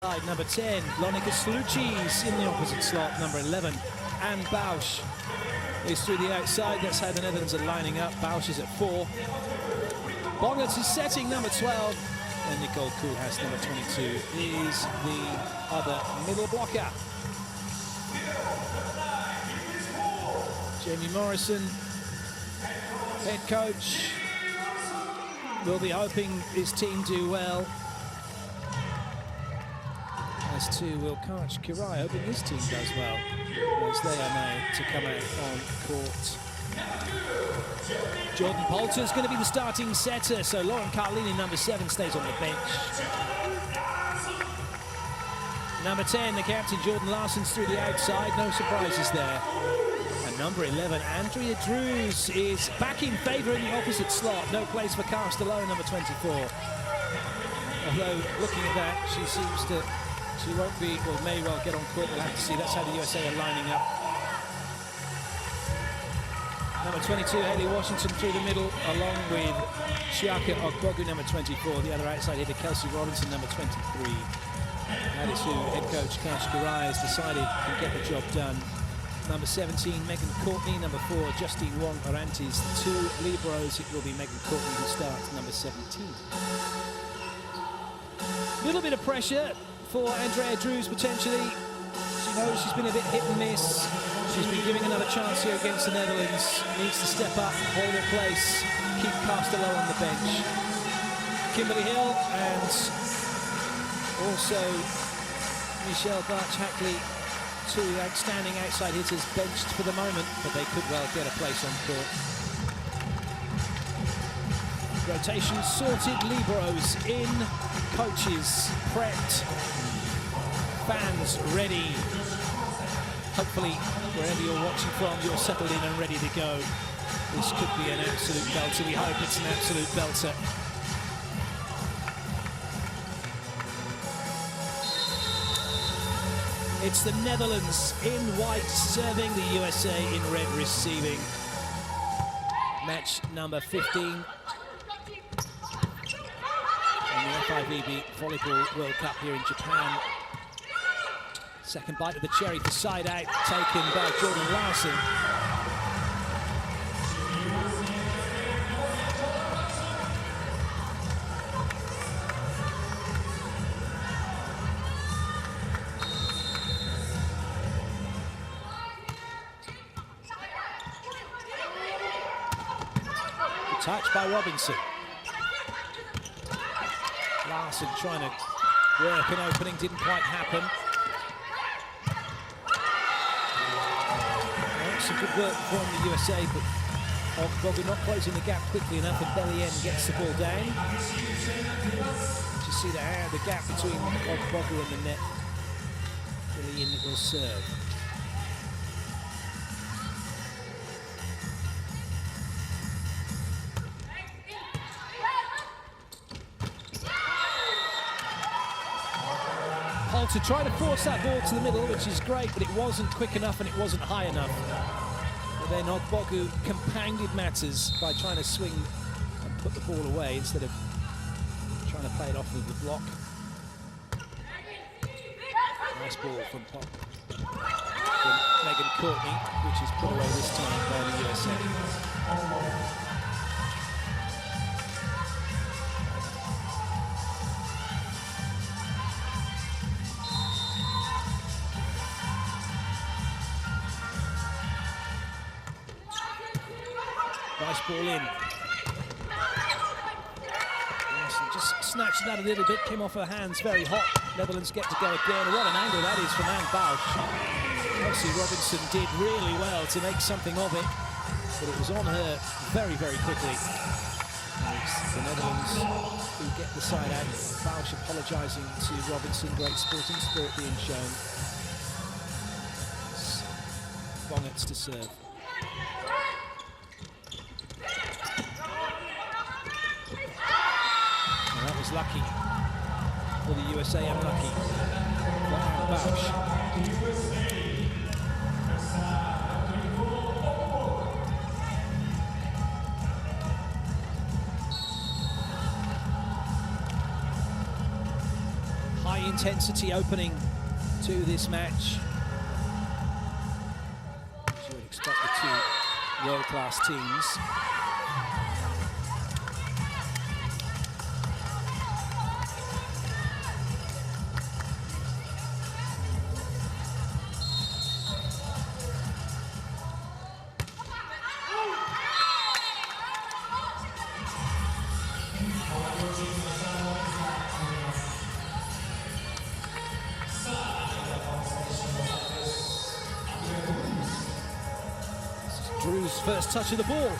Side number 10, Lonika Slucis in the opposite slot, number 11, and Bausch is through the outside. That's how the Netherlands are lining up. Bausch is at 4. Bogarts is setting, number 12, and Nicole Koolhaas, number 22, is the other middle blocker. Jamie Morrison, head coach, will be hoping his team do well. As to will Karch Kirai, hoping his team does well, as they are now to come out on court. Jordan Poulter is going to be the starting setter, so Lauren Carlini, number 7, stays on the bench. Number 10, the captain, Jordan Larson's through the outside, no surprises there. And number 11, Andrea Drews, is back in favour in the opposite slot. No place for Castello, number 24. Although, looking at that, she seems to... She won't be, or may well get on court. We'll have to see. That's how the USA are lining up. Number 22, Hayley Washington through the middle, along with Chiaka Ogbogu, number 24. The other outside hitter, Kelsey Robinson, number 23. That is who head coach Karch Kirai has decided can get the job done. Number 17, Megan Courtney. Number 4, Justine Wong Orantes. The 2 Liberos, it will be Megan Courtney who starts, number 17. Little bit of pressure for Andrea Drews, potentially. She knows she's been a bit hit and miss. She's been giving another chance here against the Netherlands. Needs to step up, hold her place, keep Castello on the bench. Kimberly Hill and also Michelle Barch-Hackley, 2 outstanding outside hitters, benched for the moment, but they could well get a place on court. Rotation sorted, Liberos in, coaches prepped, fans ready. Hopefully, wherever you're watching from, you're settled in and ready to go. This could be an absolute belter. We hope it's an absolute belter. It's the Netherlands in white serving, the USA in red receiving. Match number 15. In the FIVB Volleyball World Cup here in Japan. Second bite of the cherry for side out, taken by Jordan Larson. Touch by Robinson. Larson trying to work an opening, didn't quite happen. Some good work from the USA, but Ogbogu not closing the gap quickly enough, and Bellienne gets the ball down. You see the gap between Ogbogu and the net. Bellienne will serve. To try to force that ball to the middle, which is great, but it wasn't quick enough and it wasn't high enough. But then Ogbogu compounded matters by trying to swing and put the ball away instead of trying to play it off of the block. Nice ball from Megan Courtney, which is put away this time by the USA. Nice ball in. Just snatched that a little bit, came off her hands, very hot. Netherlands get to go again. What an angle that is from Anne Bausch. Obviously Robinson did really well to make something of it, but it was on her very, very quickly. And it's the Netherlands who get the side out. Bausch apologising to Robinson, great sporting spirit being shown. Bogarts to serve. That was lucky for the USA, unlucky for Anne Bausch. intensity opening to this match. As you would expect the two world-class teams. Drew's first touch of the ball.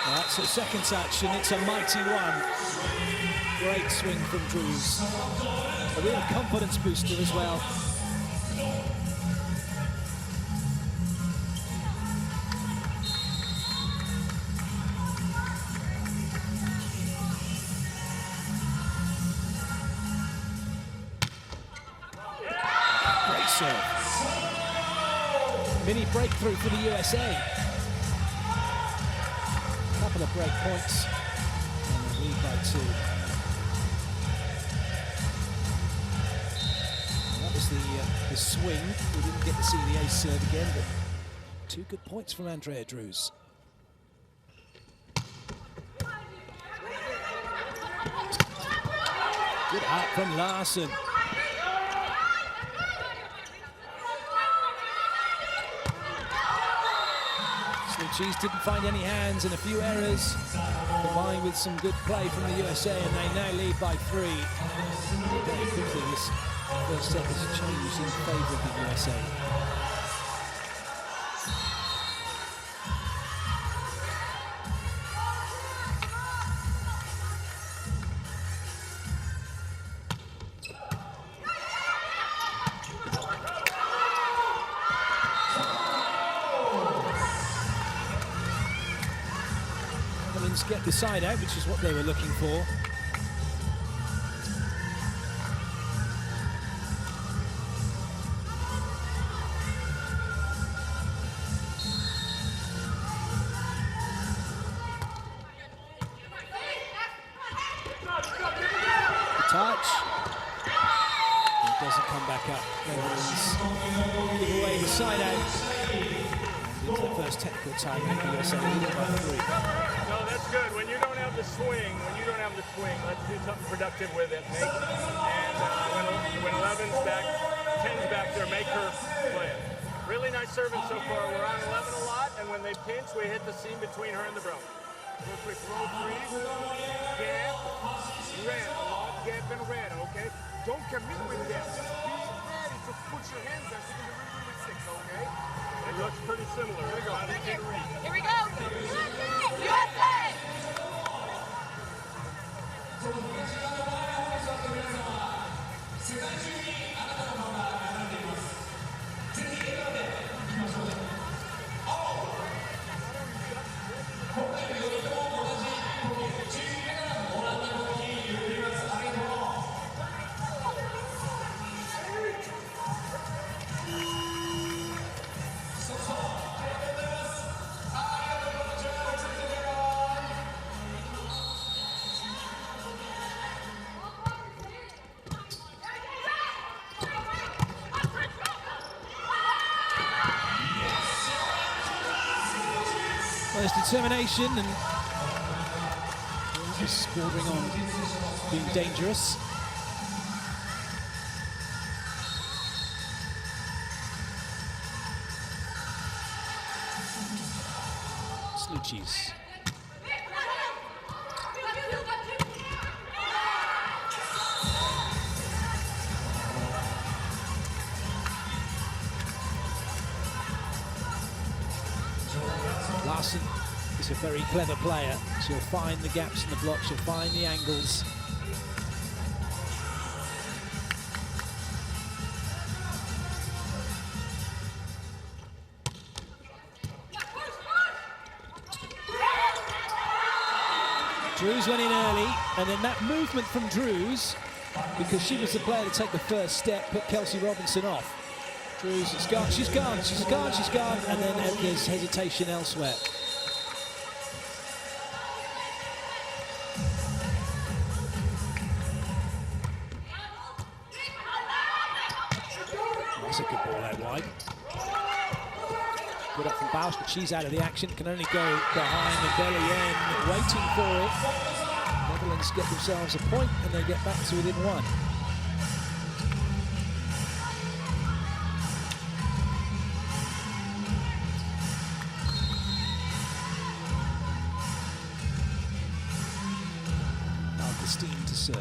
That's a second touch, and it's a mighty one. Great swing from Drew's. A real confidence booster as well. Mini breakthrough for the USA. Couple of break points and a lead by 2. And that was the swing. We didn't get to see the ace serve again, but 2 good points from Andrea Drews. Good out from Larson. Cheese didn't find any hands and a few errors, combined with some good play from the USA, and they now lead by 3. Very quickly, this first set has changed in favour of the USA. Get the side out, which is what they were looking for. Touch. It doesn't come back up. Give away the side out. Into the first technical time in the USA, leading by 3. No, that's good. When you don't have the swing, let's do something productive with it. When 11's back, 10's back there, make her play it. Really nice serving so far. We're on 11 a lot, and when they pinch, we hit the seam between her and the bro. Real quick, roll 3, gap, red, a long gap and red, okay? Don't commit with that. Just be ready to put your hands there so you can do really with 6, okay? It looks pretty similar. Here we go. Here we go. USA! There's determination, and just bordering on being dangerous. Sluchis. Larson is a very clever player. She'll find the gaps in the block, she'll find the angles. Drews went in early, and then that movement from Drews, because she was the player to take the first step, put Kelsey Robinson off. Drews, it's gone, she's gone, she's gone, she's gone, and then there's hesitation elsewhere. That's a good ball out wide. Good up from Bausch, but she's out of the action. Can only go behind the belly end, waiting for it. Netherlands get themselves a point, and they get back to within one. To serve.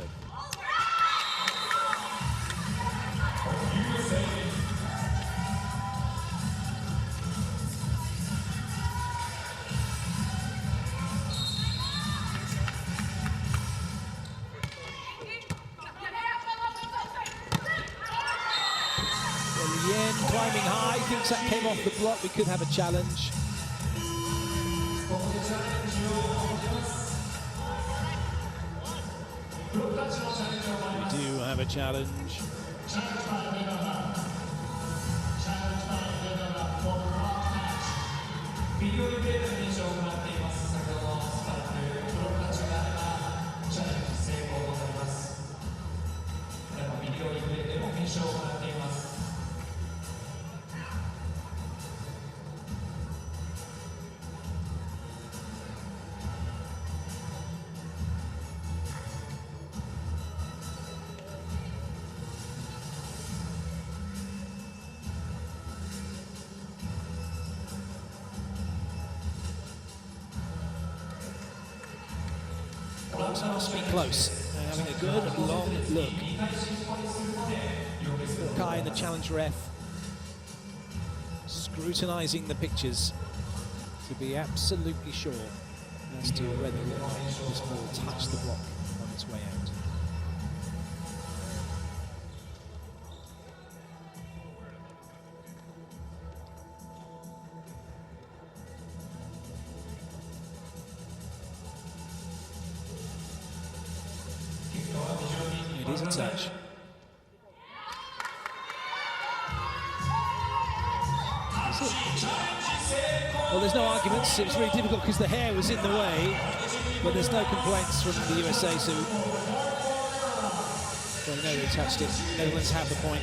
Yen climbing high, thinks that came off the block. We could have a challenge. We do have a challenge. Must be close. They're having a good long look. Hawkeye and the challenge ref scrutinising the pictures to be absolutely sure as to whether or not this ball touched the block on its way out. It is a touch. Well, there's no arguments. It was really difficult because the hair was in the way, but there's no complaints from the USA, so they know they touched it. Netherlands have the point.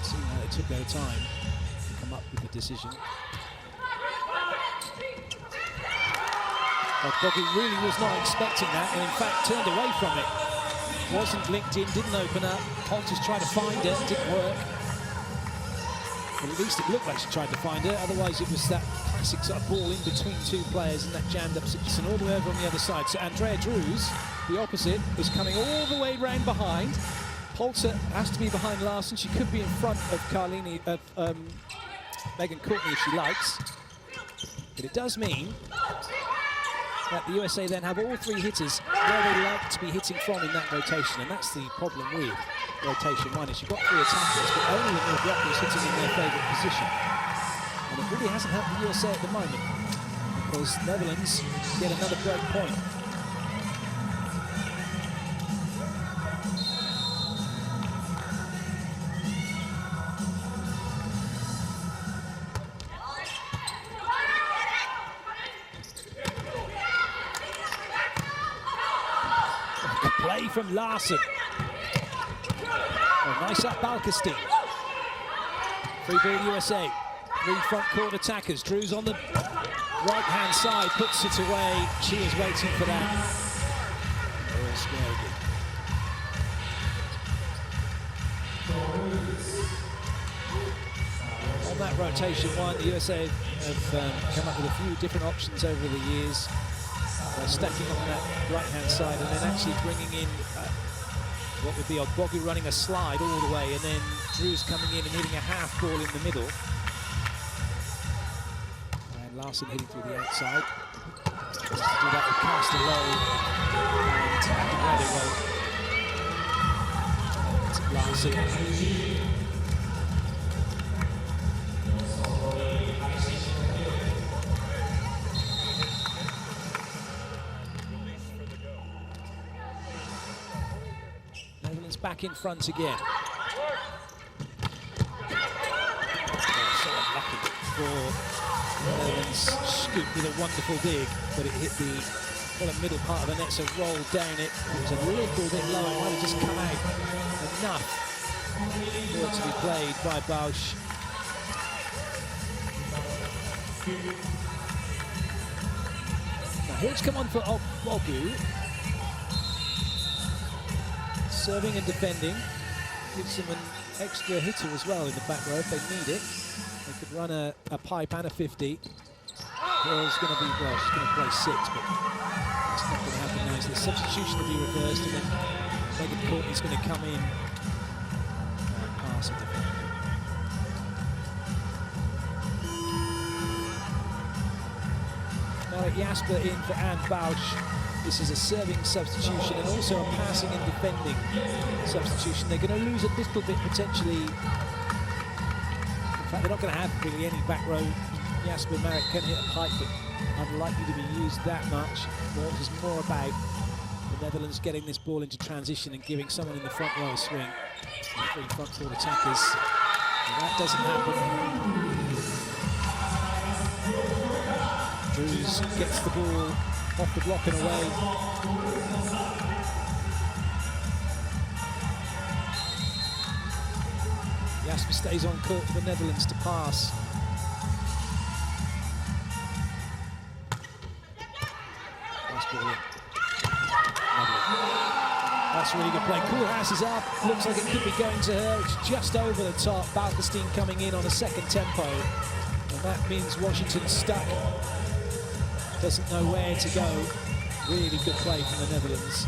See how they took their time to come up with the decision. But Boggy really was not expecting that, and in fact turned away from it. Wasn't linked in, didn't open up. Holters tried to find her, didn't work. Well, at least it looked like she tried to find her, otherwise it was that classic sort of ball in between two players and that jammed up situation all the way over on the other side. So Andrea Drews, the opposite, is coming all the way round behind. Polter has to be behind Larson. She could be in front of Megan Courtney if she likes. But it does mean that the USA then have all three hitters where they like to be hitting from in that rotation, and that's the problem with rotation one, is you've got three attackers, but only when your block is hitting in their favourite position. And it really hasn't helped the USA at the moment, because Netherlands get another break point. Play from Larson. Oh, nice up Balkestein. Free ball USA. Three front court attackers. Drews on the right-hand side, puts it away. She is waiting for that. On that rotation one, the USA have come up with a few different options over the years. Stacking on that right-hand side and then actually bringing in what would be Ogboggy running a slide all the way, and then Drews coming in and hitting a half ball in the middle. And Larson hitting through the outside. Do that with Caster Low and Larson. back in front again. So unlucky for Netherlands. Scoop with a wonderful dig, but it hit the middle part of the net, so rolled down it. It was a little bit low, it might have just come out enough for it to be played by Bausch. Now here it's come on for Bogu. Serving and defending. Gives them an extra hitter as well in the back row if they need it. They could run a pipe and a 50. Girl's going to be, well, she's going to play 6, but it's not going to happen now. So the substitution will be reversed, and then Megan Courtney's going to come in and pass it. Marek Jasper in for Anne Bausch. This is a serving substitution and also a passing and defending substitution. They're going to lose a little bit potentially. In fact, they're not going to have really any back row. Jasper Marek can hit a pipe, but unlikely to be used that much. It is more about the Netherlands getting this ball into transition and giving someone in the front row a swing. The 3 front court attackers. And that doesn't happen. Drews gets the ball off the block and away. Jasper stays on court for the Netherlands to pass. Nice ball in. That's a really good play. Koolhaas is up. Looks like it could be going to her. It's just over the top. Balkenstein coming in on a second tempo. And that means Washington's stuck. Doesn't know where to go. Really good play from the Netherlands.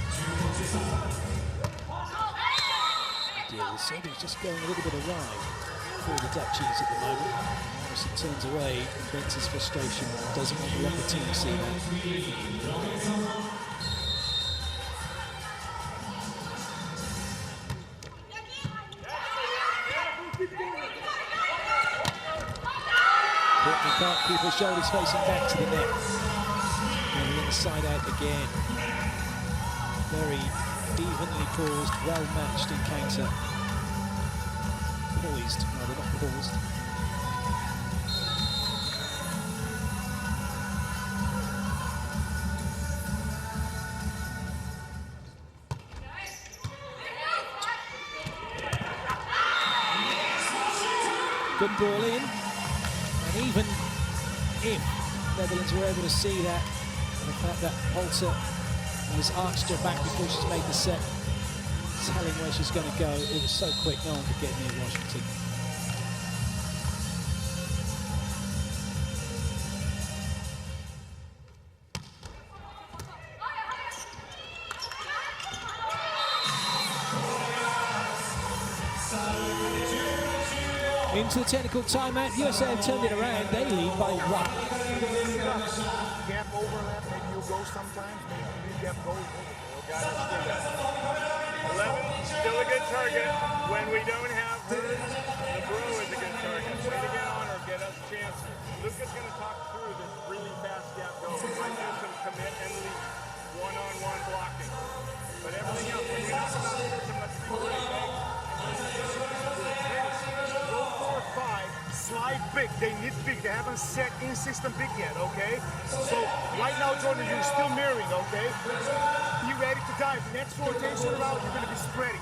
The Serbians just going a little bit awry for the Dutchies at the moment. Obviously turns away and vents his frustration. Doesn't want to let the team see that. Courtney can't keep her shoulders facing back to the net. Side out again. Very evenly paused, well-matched encounter. Poised, no, they're not paused. Good ball in, and even if Netherlands were able to see that, the fact that Holter has arched her back before she's made the set, telling where she's going to go. It was so quick, no one could get near Washington. Into the technical timeout. USA have turned it around. They lead by 1. Gap overlap, maybe you go sometimes, maybe you gap go. 11, still a good target. When we don't have her, the bro is a good target. Way to get on her, get us chances. Luca's going to talk through this really fast gap go. We might do some commit and lead, one-on-one blocking. But everything else, when we don't have some let's be really Go 4 or 5, slide big. They need big. They haven't set in system big yet, okay? So right now, Jordan, you're still mirroring, okay? Be ready to dive. Next rotation around, you're going to be spreading.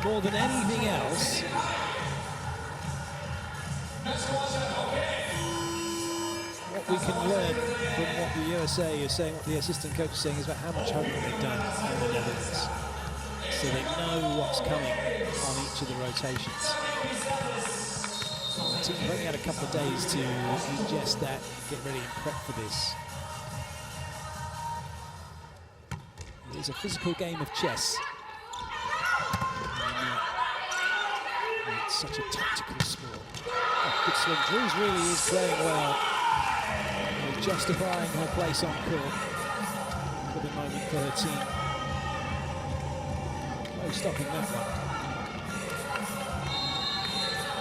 More than anything else, what we can learn from what the USA is saying, what the assistant coach is saying, is about how much homework they've done on the Netherlands. So they know what's coming on each of the rotations. The team have only had a couple of days to ingest that, get ready and prep for this. It is a physical game of chess. It's such a tactical sport. Oh, good swing. Drews really is playing well. She's justifying her place on court for the moment for her team. No stopping that one.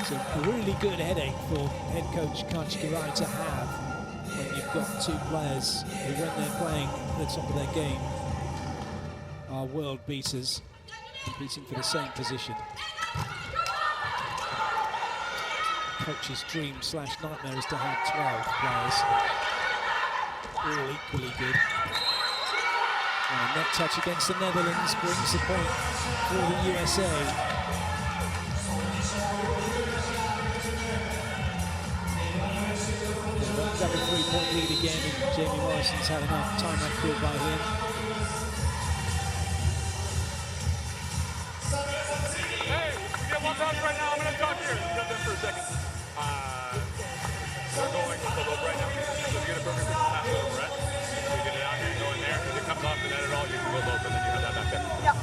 It's a really good headache for head coach Kachikirai to have when you've got two players who, when they're playing at the top of their game, are world beaters, competing for the same position. Coach's dream / nightmare is to have 12 players, all equally good. And a net touch against the Netherlands brings the point for the USA. Double 3-point lead again, and Jamie Morrison's had enough timeout called by him. Hey, we get one pass right now. I'm going to talk here. Jump in for a second. We're going to the loop right now. So you get a perfect pass over, right? So you get it out here and go in there. If it comes off the net at all, you can go low, and then you have that back there. Yep.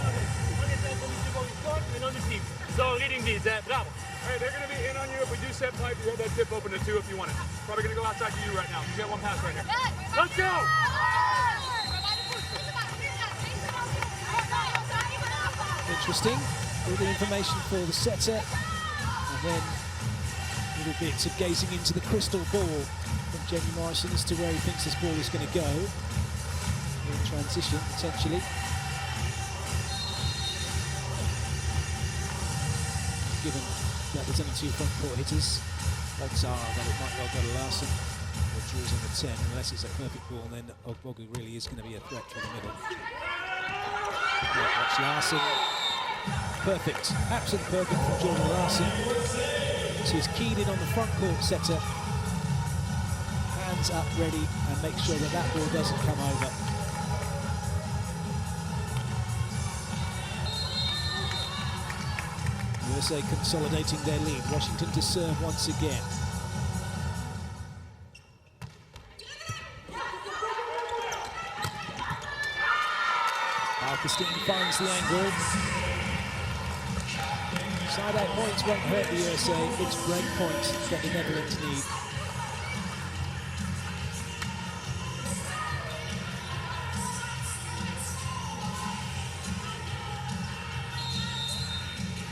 So leading these, bravo. Hey, they're going to be in on you. If we do set pipe, you have that tip open to 2 if you want it. Probably going to go outside to you right now. You get one pass right here. Let's go! Interesting. All the information for the setter, and then little bits of gazing into the crystal ball from Jamie Morrison as to where he thinks this ball is going to go. In transition, potentially. Given that there's only 2 front court hitters, odds are that it might well go to Larson, or draws in the 10. Unless it's a perfect ball, then Ogbogu really is going to be a threat from the middle. Yeah, watch Larson. Perfect, absolutely perfect from Jordan Larson. So he's keyed in on the front court setter. Hands up, ready, and make sure that that ball doesn't come over. USA consolidating their lead. Washington to serve once again. Alkestein finds the angle. Side-out points won't hurt the USA. It's break points that the Netherlands need.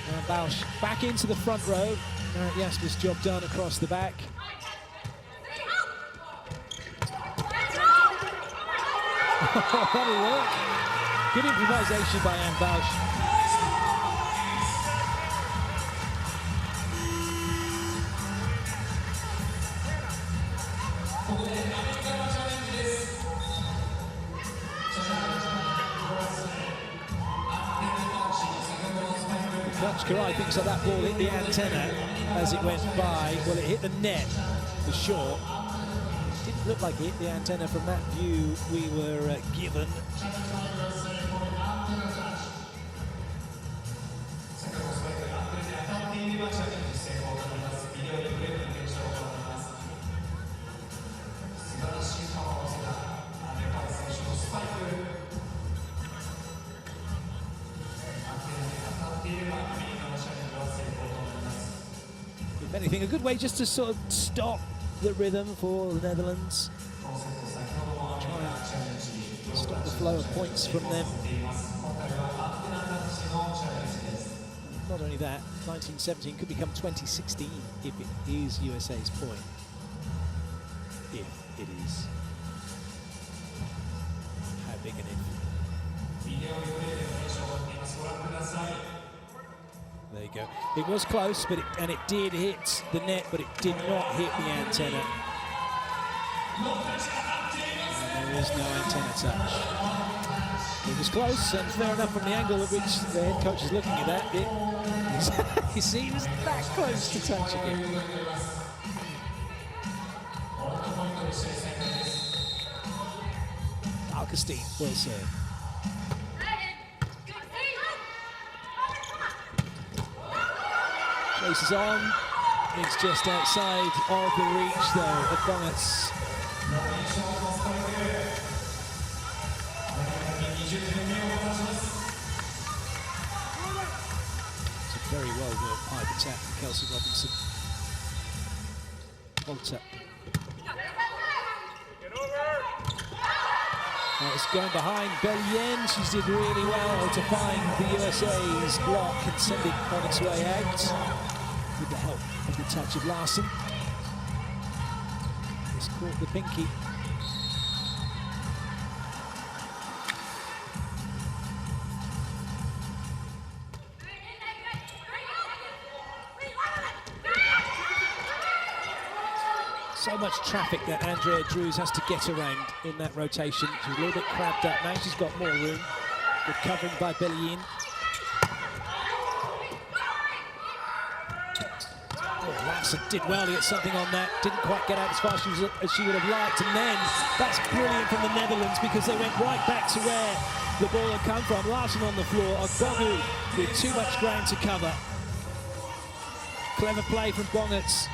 And Bausch back into the front row. Merritt Jasper's job done across the back. That'll work. Good improvisation by Anne Bausch. Karai thinks that that ball hit the antenna as it went by. Well, it hit the net for sure. It didn't look like it hit the antenna from that view we were given. If anything, a good way just to sort of stop the rhythm for the Netherlands. Try and stop the flow of points from them. Not only that, 1917 could become 2016 if it is USA's point. If it is. How big an if? There you go. It was close, but it did hit the net, but it did not hit the antenna. And there is no antenna touch. It was close, and fair enough from the angle at which the head coach is looking at that. You see, he was that close to touching it. Alkestein, well served. Chases on. It's just outside of the reach, though, of Bonus. It's a very well-worked pipe attack from Kelsey Robinson. Volta. It's going behind Bellion. She did really well to find the USA's block and send it on its way out with the help touch of Larson. Just caught the pinky. So much traffic that Andrea Drews has to get around in that rotation. She's a little bit cramped up. Now she's got more room. Good covering by Belliin. Oh, Larson did well to get something on that. Didn't quite get out as fast as she would have liked. And then that's brilliant from the Netherlands because they went right back to where the ball had come from. Larson on the floor. Ogbogu with too much ground to cover. Clever play from Bongerts.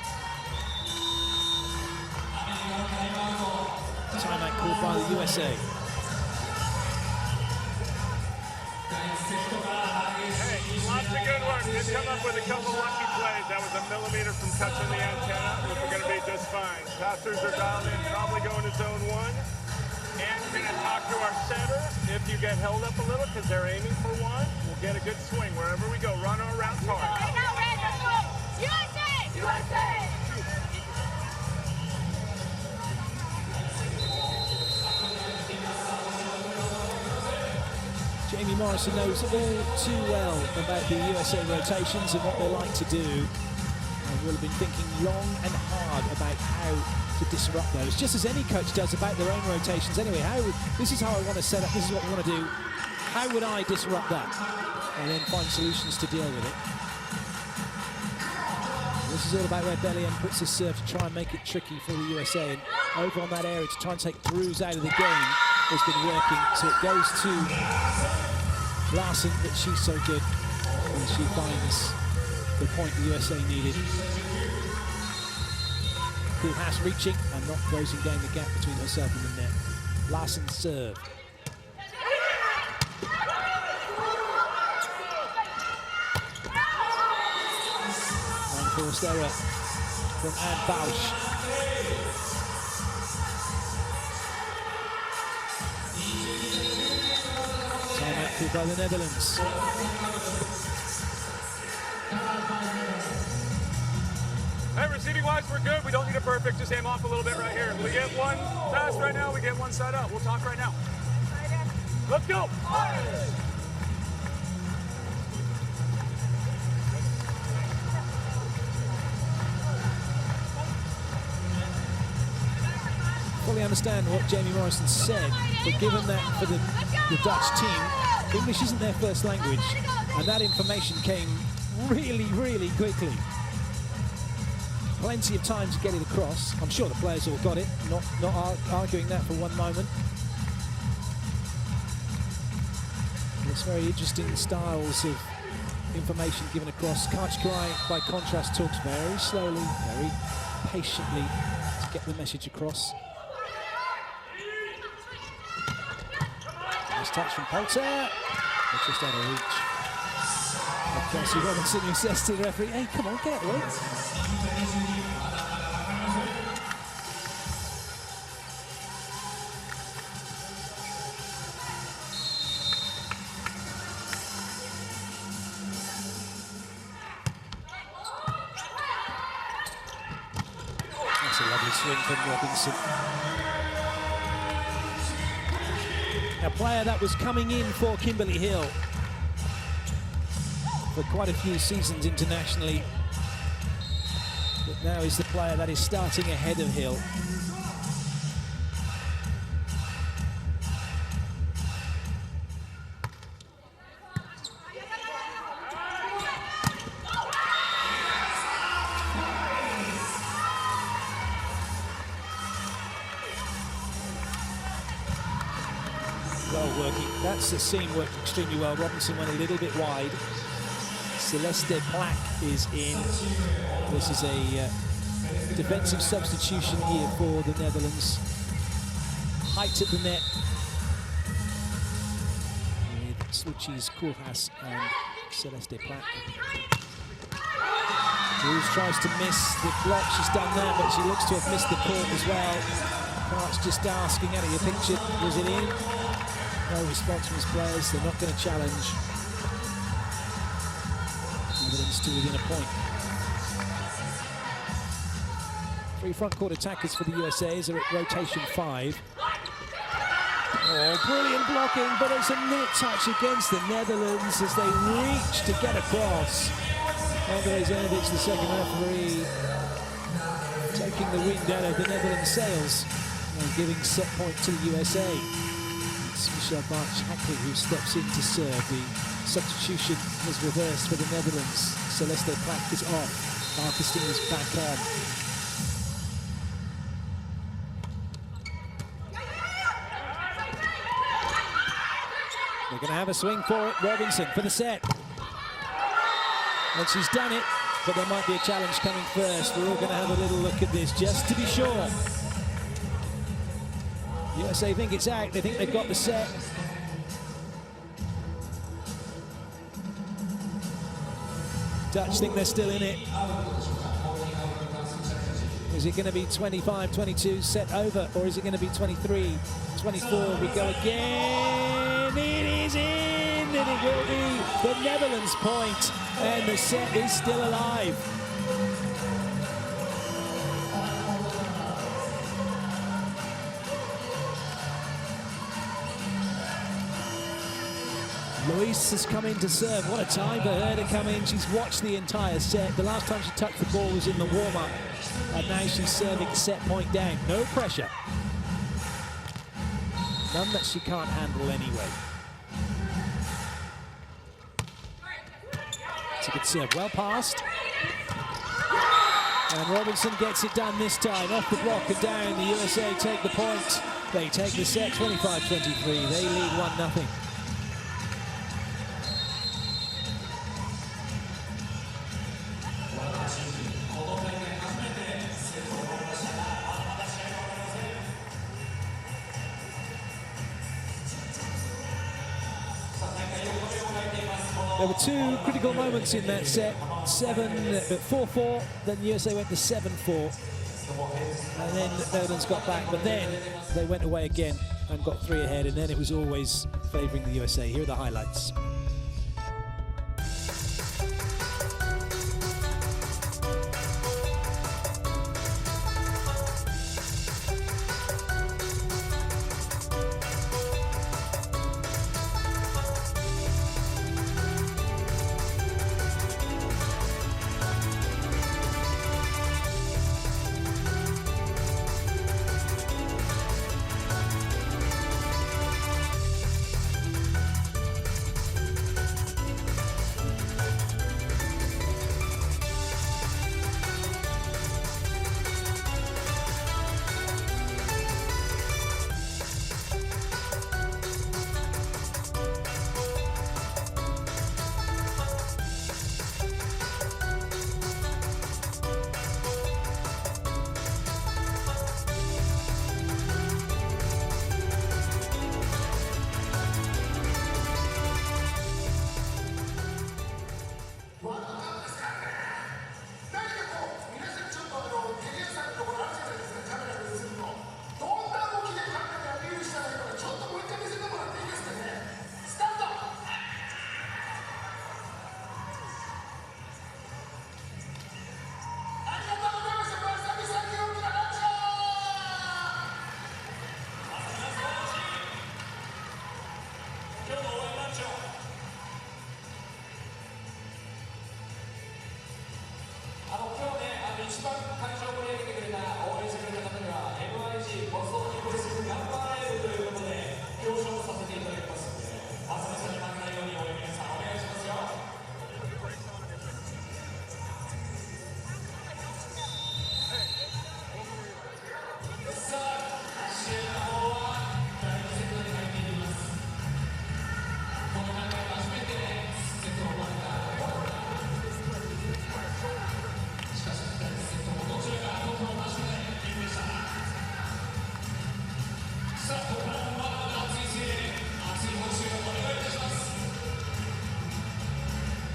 Timeout called by the USA. Hey, lots of good work. Did come up with a couple lucky plays. That was a millimeter from touching the antenna, which we're going to be just fine. Passers are dialed in, probably going to zone 1. And we're going to talk to our setter. If you get held up a little because they're aiming for 1, we'll get a good swing wherever we go. Run our routes hard. Right now, Red, let's go. USA! USA! Jamie Morrison knows all too well about the USA rotations and what they like to do. And will have been thinking long and hard about how to disrupt those, just as any coach does about their own rotations anyway. This is how I want to set up, this is what we want to do. How would I disrupt that? And then find solutions to deal with it. This is all about where Bellion puts his serve to try and make it tricky for the USA. And over on that area to try and take Drews out of the game has been working. So it goes to Larson, but she's so good. And she finds the point the USA needed. Koolhaas reaching and not closing down the gap between herself and the net. Larson's serve. Unforced error from Anne Bausch. Timeout called by the Netherlands. Hey, receiving-wise, we're good. We don't need a perfect. Just aim off a little bit right here. We get one pass right now. We get one side up. We'll talk right now. Let's go. Fully understand what Jamie Morrison said, but given that for the Dutch team, English isn't their first language, and that information came really, really quickly. Plenty of time to get it across. I'm sure the players all got it, not arguing that for one moment. It's very interesting styles of information given across. Kachkai, by contrast, talks very slowly, very patiently to get the message across. Nice touch from Poulter. It's just out of reach. Kelsey Robinson, who says to the referee, hey, come on, get out of the way. That's a lovely swing from Robinson. A player that was coming in for Kimberly Hill for quite a few seasons internationally, but now is the player that is starting ahead of Hill. Well working. That's the seam worked extremely well. Robinson went a little bit wide. Celeste Plack is in. This is a defensive substitution here for the Netherlands. Height at the net with Slucci's Koolhaas and Celeste Plack. Drews tries to miss the block. She's done that, but she looks to have missed the court as well. Clark's just asking, out of your picture, was it in? No response from his players. They're not going to challenge. Netherlands to within a point. Three front court attackers for the USA are at rotation 5. Oh, brilliant blocking, but it's a net touch against the Netherlands as they reach to get across. André Zenovic, the second referee, taking the wind out of the Netherlands' sails and giving set point to the USA. It's Michel Bartz-Hackley who steps in to serve. The substitution was reversed for the Netherlands. Celeste Plack is off. Marcus is back on. They're going to have a swing for it. Robinson for the set. And she's done it, but there might be a challenge coming first. We're all going to have a little look at this just to be sure. USA think it's out. They think they've got the set. Dutch think they're still in it. Is it going to be 25-22 set over, or is it going to be 23-24? We go again. It is in, and it will be the Netherlands point, and the set is still alive. Luis has come in to serve. What a time for her to come in. She's watched the entire set. The last time she touched the ball was in the warm-up, and now she's serving set point down. No pressure. None that she can't handle anyway. It's a good serve, well passed. And Robinson gets it done this time, off the block and down. The USA take the point. They take the set, 25-23. They lead 1-0. There were two critical moments in that set. 4-4, then USA went to 7-4. And then the Netherlands got back, but then they went away again and got 3 ahead, and then it was always favouring the USA. Here are the highlights.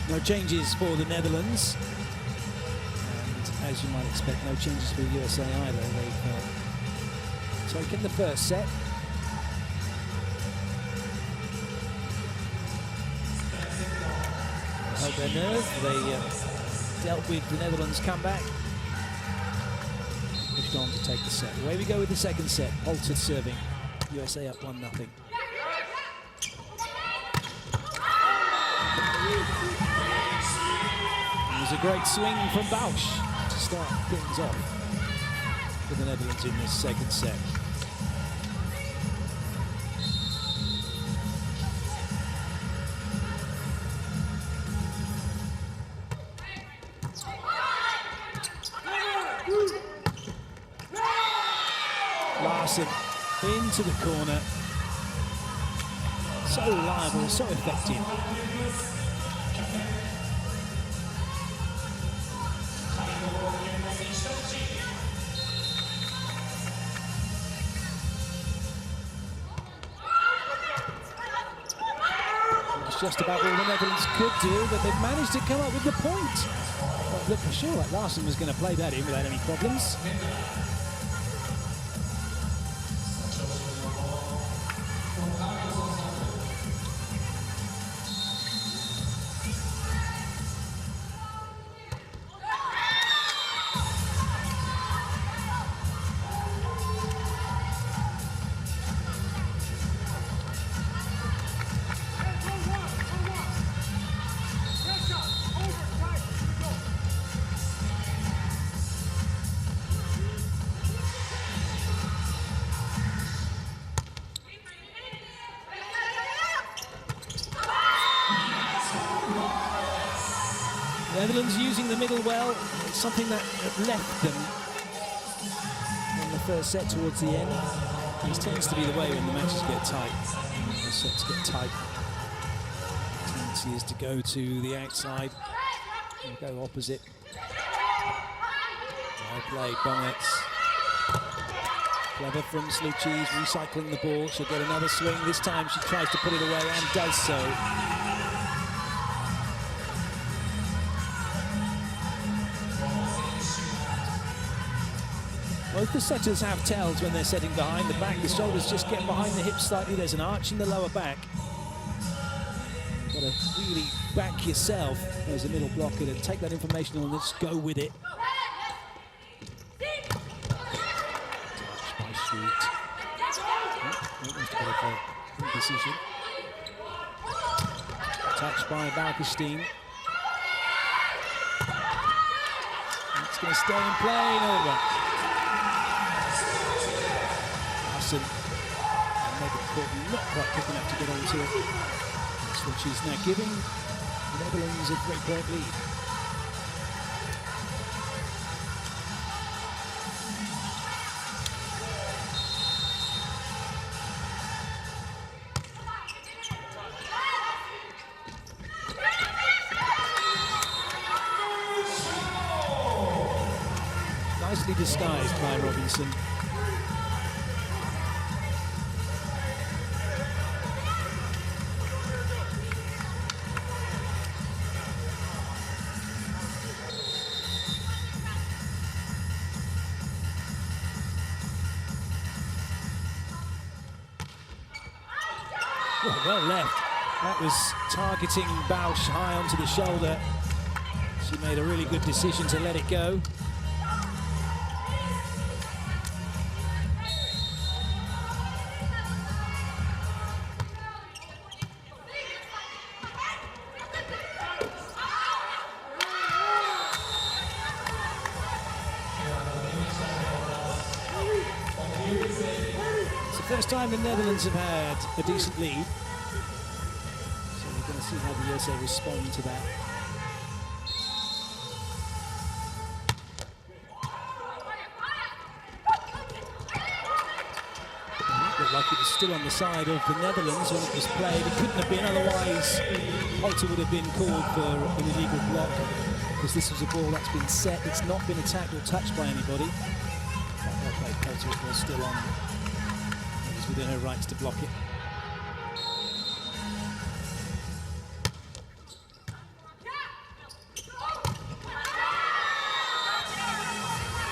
No changes for the Netherlands. And as you might expect, no changes for the USA either. They've taken the first set. They held their nerve. They dealt with the Netherlands' comeback. moved on to take the set. Away we go with the second set. Holter serving. USA up 1-0. It was a great swing from Bausch to start things off for the Netherlands in this second set. Larson into the corner. So reliable, so effective. It's just about all the Netherlands could do, but they've managed to come up with the point. Well, look, for sure, like Larson was going to play that in without any problems. Netherlands using the middle well, it's something that left them in the first set towards the end. This tends to be the way when the matches get tight. The sets get tight. The tendency is to go to the outside and go opposite. Well played, Bonnets. Clever from Slucci, recycling the ball. She'll get another swing. This time she tries to put it away and does so. Both the setters have tells when they're setting behind the back. The shoulders just get behind the hips slightly. There's an arch in the lower back. You've got to really back yourself as a middle blocker to take that information and just go with it. Touch by Shoot. Almost got it for decision. Touch by Balkestein. It's going to stay in play. Over. And maybe the court not quite quick enough to get onto it. That's what she's now giving the Netherlands a 3-point lead. Nicely disguised by Robinson. Well left. That was targeting Bausch high onto the shoulder. She made a really good decision to let it go. It's the first time the Netherlands have had a decent lead. So we're going to see how the USA respond to that. Looked like it was still on the side of the Netherlands when it was played. It couldn't have been, otherwise Holter would have been called for an illegal block, because this was a ball that's been set. It's not been attacked or touched by anybody. Well played, Holter. It was still on. It was within her rights to block it.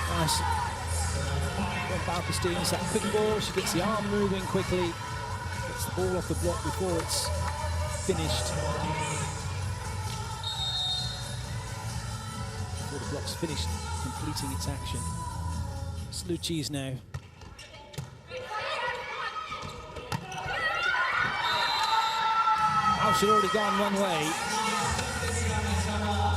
Nice. Balkestein is that quick ball. She gets the arm moving quickly, gets the ball off the block before it's finished. Before the block's finished completing its action. Slucci's now. Bausch had already gone one way.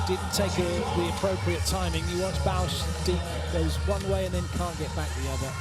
Didn't take the appropriate timing. You watch Bausch deep, goes one way and then can't get back the other.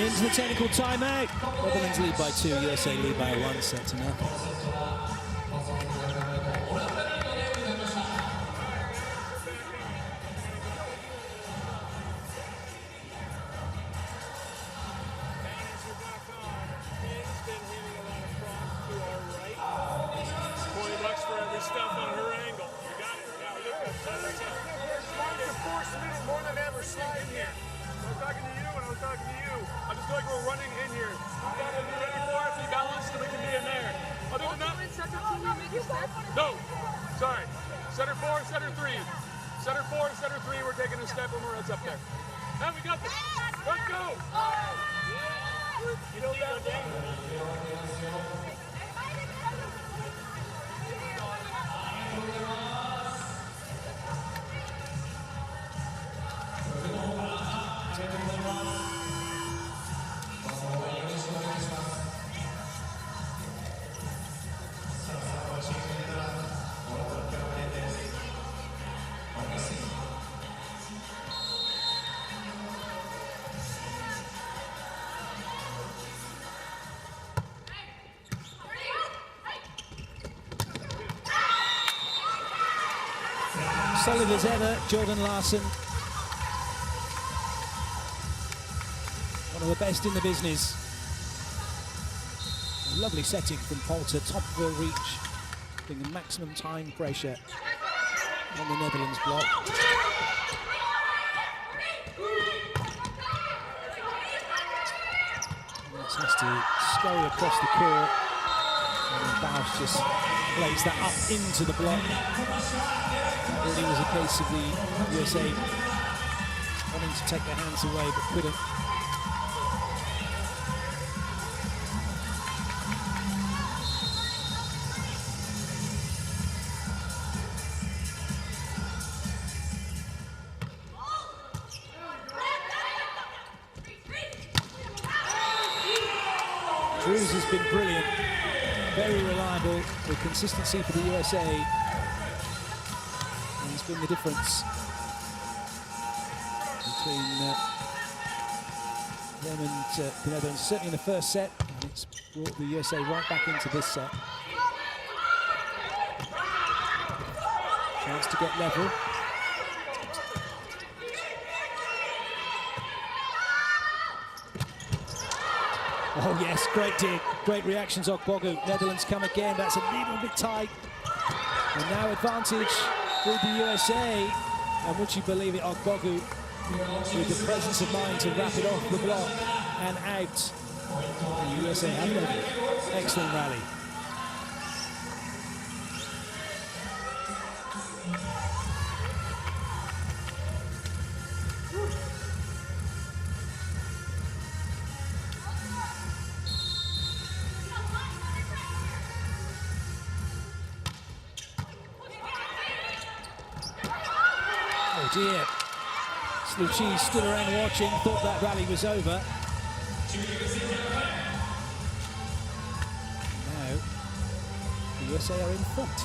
Into the technical timeout. Netherlands lead by 2, USA lead by 1 set to nothing. $20 for every stuff on her angle. You got it. Now look at it. More than ever slide here. I was talking to you and I was talking to you. I just feel like we're running in here. We got to be ready for it. Be balanced and we can be in there. Other than that, no. Sorry. Center 4, center 3. Center 4, center 3. We're taking a step when we're up there. Now we got this. Let's go. You know that thing? Solid as ever, Jordan Larson. One of the best in the business. A lovely setting from Poulter, top of her reach, putting the maximum time pressure on the Netherlands block. This has to scurry across the court, and then Bausch just plays that up into the block. That really was a case of the USA wanting to take their hands away, but couldn't. Drews has been brilliant, very reliable, the consistency for the USA. And it's been the difference between them and the Netherlands, certainly in the first set, and it's brought the USA right back into this set. Chance to get level. Oh yes, great dig, great reactions, Ogbogu. Netherlands come again, that's a little bit tight. And now advantage for the USA. And would you believe it, Ogbogu with the presence of mind to wrap it off the block and out. The USA have level. Excellent rally. Oh dear. Slucci stood around watching, thought that rally was over. Now, the USA are in front.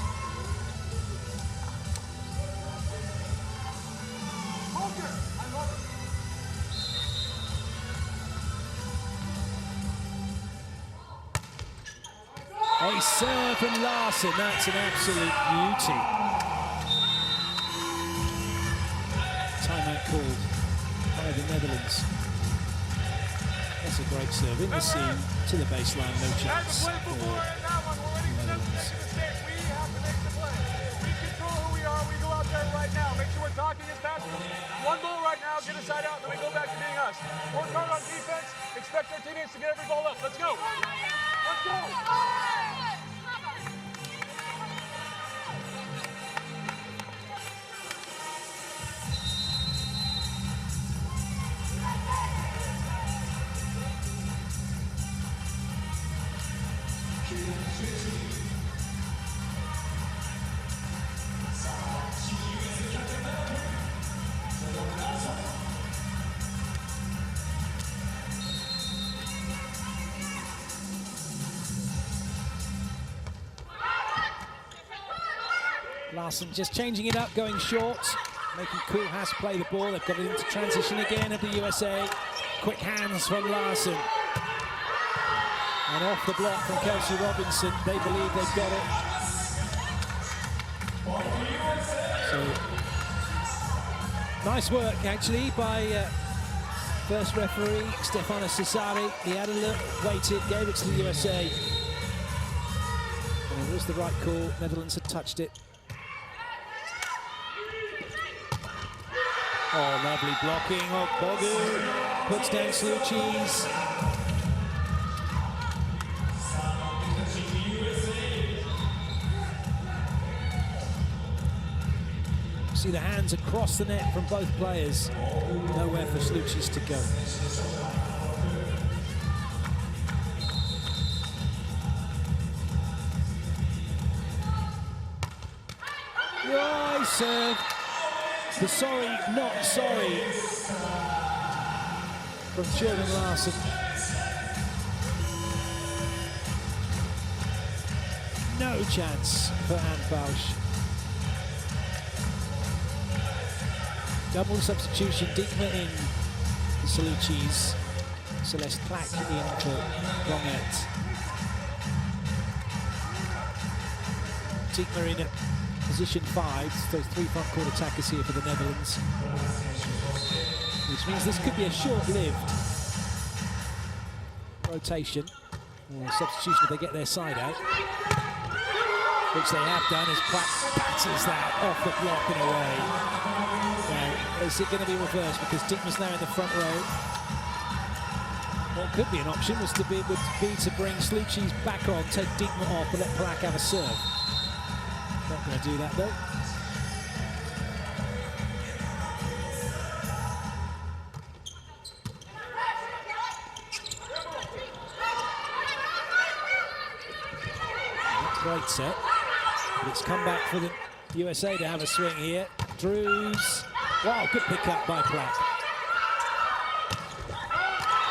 A serve from Larson, that's an absolute beauty. Timeout called by the Netherlands. That's a great serve in the seam to the baseline, no chance for the Netherlands. We have to make the play. We control who we are. We go out there right now. Make sure we're talking as fast. One ball right now, get a side out, then we go back to being us. Work hard on defense. Expect our teammates to get every ball up. Let's go. Let's go. Larson just changing it up, going short, making Koolhaas play the ball. They've got it into transition again of the USA. Quick hands from Larson. And off the block from Kelsey Robinson. They believe they've got it. So, nice work, actually, by first referee, Stefano Cesari. He had a look, waited, gave it to the USA. And it was the right call. Netherlands had touched it. Oh, lovely blocking of Bogu. Puts down Slučí's. See the hands across the net from both players. Nowhere for Slučí's to go. Nice serve. The sorry, not sorry from Jordan Larson. No chance for Anne Bausch. Double substitution, Diekma in for Slučí's. Celeste Plack in for Longet. Diekma in at position 5, so 3 front court attackers here for the Netherlands. Which means this could be a short-lived rotation or substitution if they get their side out. Which they have done as Plack batters that off the block and away. Now, is it going to be reversed because Diekma's now in the front row? What could be an option would be to bring Slučí's back on, take Diekma off and let Plack have a serve. Not going to do that though. Great set, but it's come back for the USA to have a swing here. Drews, wow, good pick up by Plack.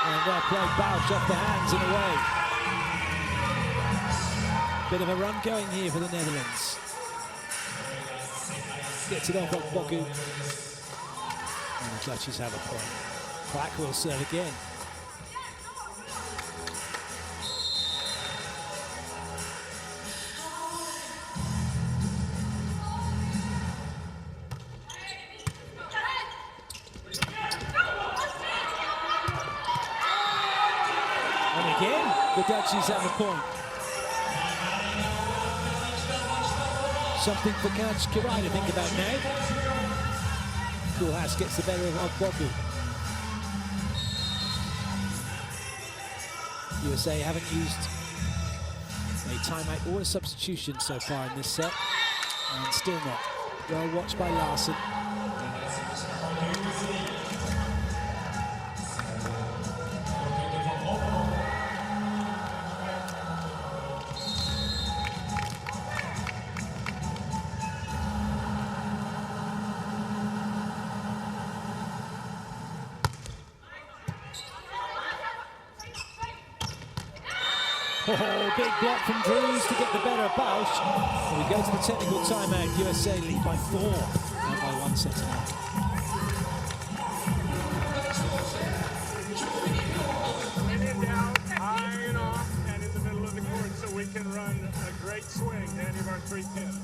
And well played, Bausch off the hands and away. Bit of a run going here for the Netherlands. Gets it off of Bogu. And the Dutchies have a point. Plack will serve again. And again, the Dutchies have a point. Something for Coach Kirai to think about now. Koolhaas gets the better of Bogu. USA haven't used a timeout or a substitution so far in this set, and still not. Well watched by Larson. Oh, big block from Drews to get the better of Bausch. And we go to the technical timeout. USA lead by 4, and by 1 set to none. In and out, high and off, and in the middle of the court, so we can run a great swing to any of our 3 pins.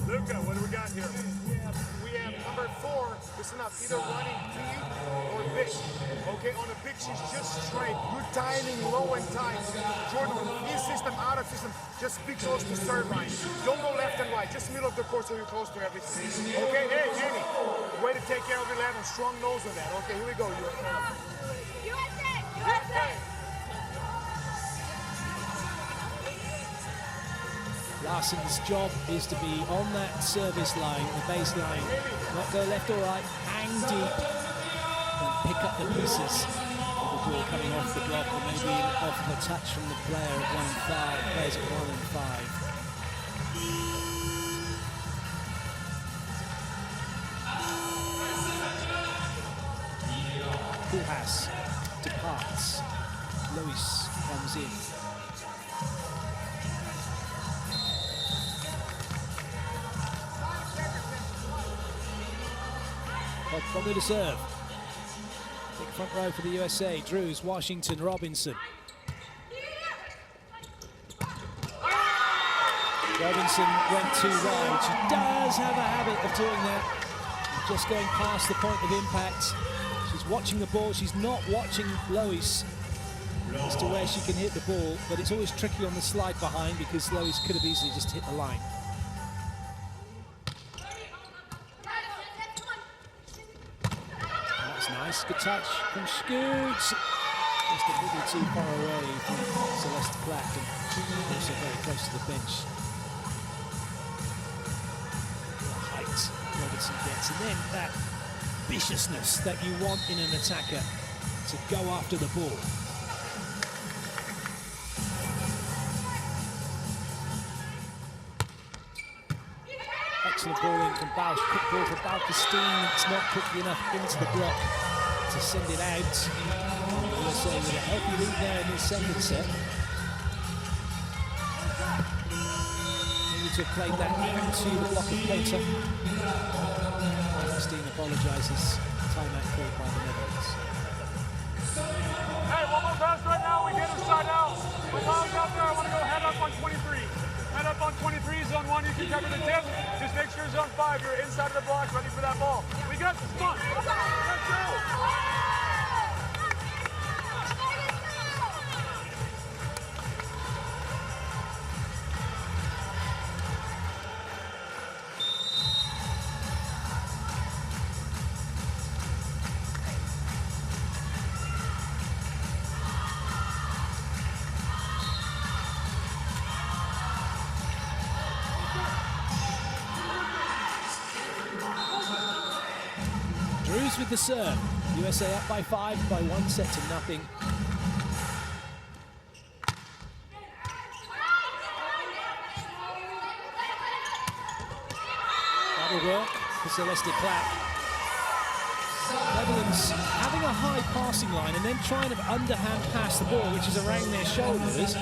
Luca, what do we got here? We have number 4, listen up, either running D or big. Okay, on a big, she's just straight. Good timing, low and tight. Jordan, in system, out of system, just be close to serve line. Don't go left and right, just middle of the court so you're close to everything. Okay, hey, Jenny, way to take care of 11, strong nose on that. Okay, here we go. USA! USA! Larson's job is to be on that service line, the baseline, not go left or right, hang deep, and pick up the pieces of the ball coming off the block, or maybe off the touch from the player at 1 and 5, players at 1 and 5. Koolhaas departs. Lewis comes in. Probably to serve. Big front row for the USA. Drews, Washington, Robinson. Robinson went too wide. She does have a habit of doing that. Just going past the point of impact. She's watching the ball. She's not watching Lois as to where she can hit the ball, but it's always tricky on the slide behind because Lois could have easily just hit the line. That's nice. Good touch from Scoots. Just a little too far away from Celeste Platt, and also very close to the bench. Robinson gets, and then that viciousness that you want in an attacker to go after the ball. Excellent ball in from Bausch. Quick ball for Balkestein. It's not quickly enough into the block to send it out. USA with a healthy lead there in this second set. To have played that into the block of Pater. Balkestein apologises. Timeout called by the Netherlands. Hey, one more pass right now. We get inside out. When Miles out there, I want to go head up on 23. Head up on 23, zone 1, you can cover the tip. Just make sure zone 5, you're inside of the block, ready for that ball. We got this, come on. Let's go. Drews with the serve. USA up by 5 by 1 set to nothing. That'll work for Celeste Platt. Netherlands having a high passing line and then trying to underhand pass the ball, which is around their shoulders,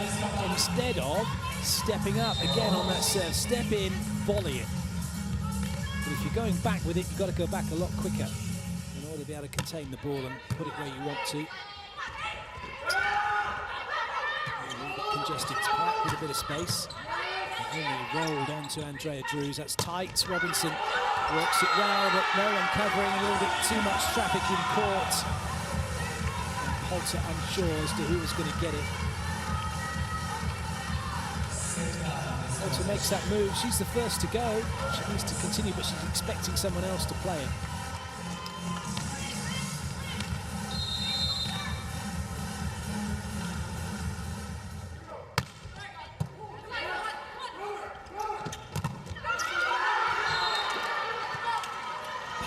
instead of stepping up again on that serve. Step in, volley it. But if you're going back with it, you've got to go back a lot quicker in order to be able to contain the ball and put it where you want to. A little bit congested. It's Platt with a bit of space. And only rolled onto Andrea Drews. That's tight. Robinson works it well, but no one covering. A little bit too much traffic in court. And Poulter unsure as to who was going to get it. Poulter makes that move. She's the first to go. She needs to continue, but she's expecting someone else to play it.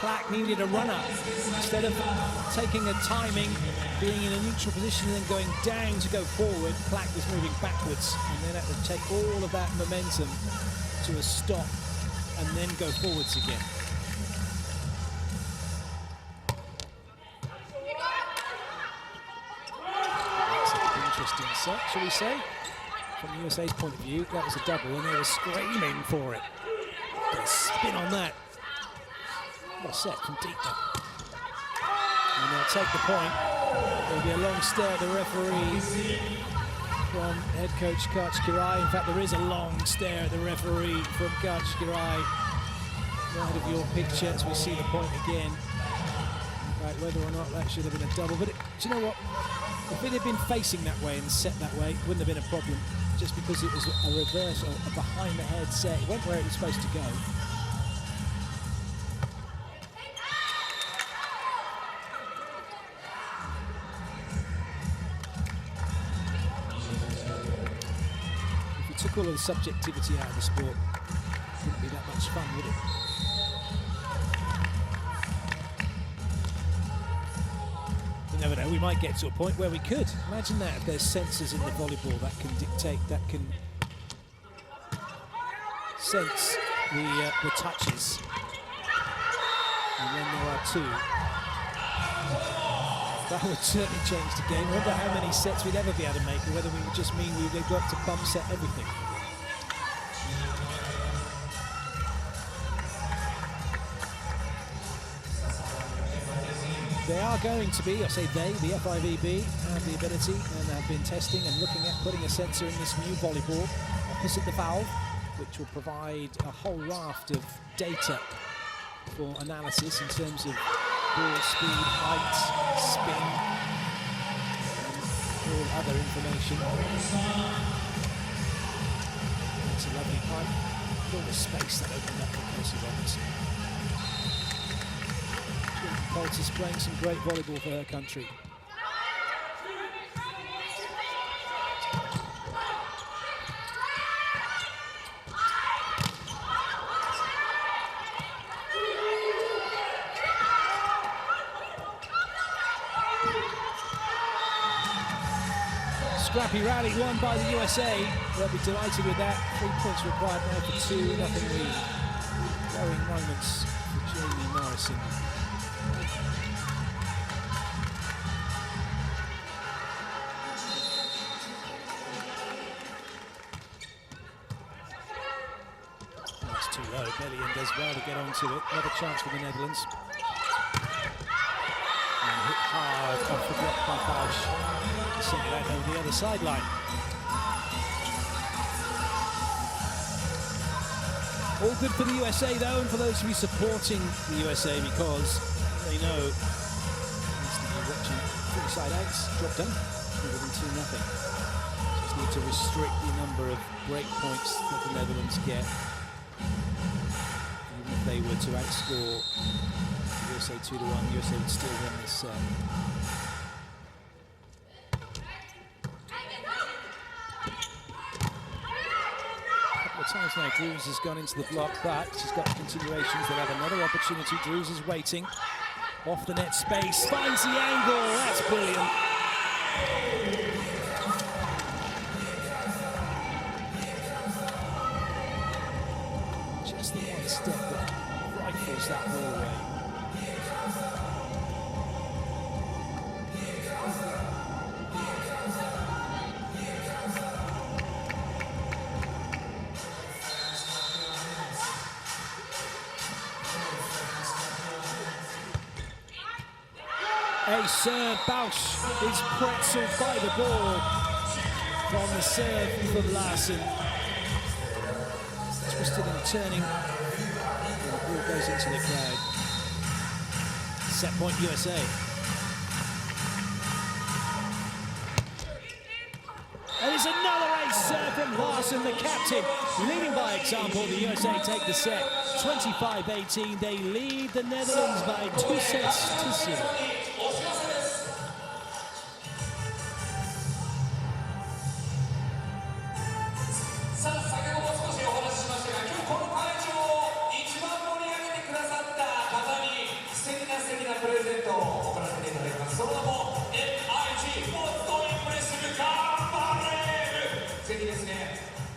Platt needed a run-up. Instead of taking a timing, being in a neutral position and then going down to go forward, Platt was moving backwards and then had to take all of that momentum to a stop and then go forwards again. That's an interesting set, shall we say? From the USA's point of view, that was a double and they were screaming for it. Get a spin on that. What a set from deep there. And they'll take the point. There'll be a long stare at the referee from head coach Kach Kirai. In fact, there is a long stare at the referee from Kach Kirai. Right of your picture as we see the point again. Right, whether or not that should have been a double. But do you know what? If it had been facing that way and set that way, it wouldn't have been a problem. Just because it was a reverse or a behind the head set. It went where it was supposed to go. Took all of the subjectivity out of the sport, it wouldn't be that much fun, would it? You never know, we might get to a point where we could. Imagine that, if there's sensors in the volleyball that can dictate, that can sense the touches. And then there are two. That would certainly change the game. I wonder how many sets we'd ever be able to make, or whether we would just mean we'd got to bump set everything. They are going to be, I say they, the FIVB have the ability and have been testing and looking at putting a sensor in this new volleyball opposite the valve, which will provide a whole raft of data for analysis in terms of ball speed, height, spin, and all other information. It's a lovely pipe. All the space that opened up for Casey Robertson. Colts is playing some great volleyball for her country. Scrappy rally won by the USA. They'll be delighted with that. 3 points required now for 2-0 lead. Glowing moments for Jamie Morrison. That's too low. Bellion does well to get onto it. Another chance for the Netherlands. And hit hard off the block by Bausch. Sent that over the other sideline. All good for the USA though, and for those of you supporting the USA, because they know needs to be watching 3 side outs, drop done, within 2-0. Just need to restrict the number of break points that the Netherlands get. Even if they were to outscore the USA 2-1, USA would still win this set. Times now, Drews has gone into the block, but she's got continuations. They'll have another opportunity. Drews is waiting. Off the net space, finds the angle. That's brilliant. Just the one step that rifles that ball away. A serve, Bausch is pretzeled by the ball from the serve from Larsen. Twisted and turning, and the ball goes into the crowd. Set point USA. And it's another ace serve from Larsen, the captain. Leading by example, the USA take the set. 25-18, they lead the Netherlands by 2 sets to 0.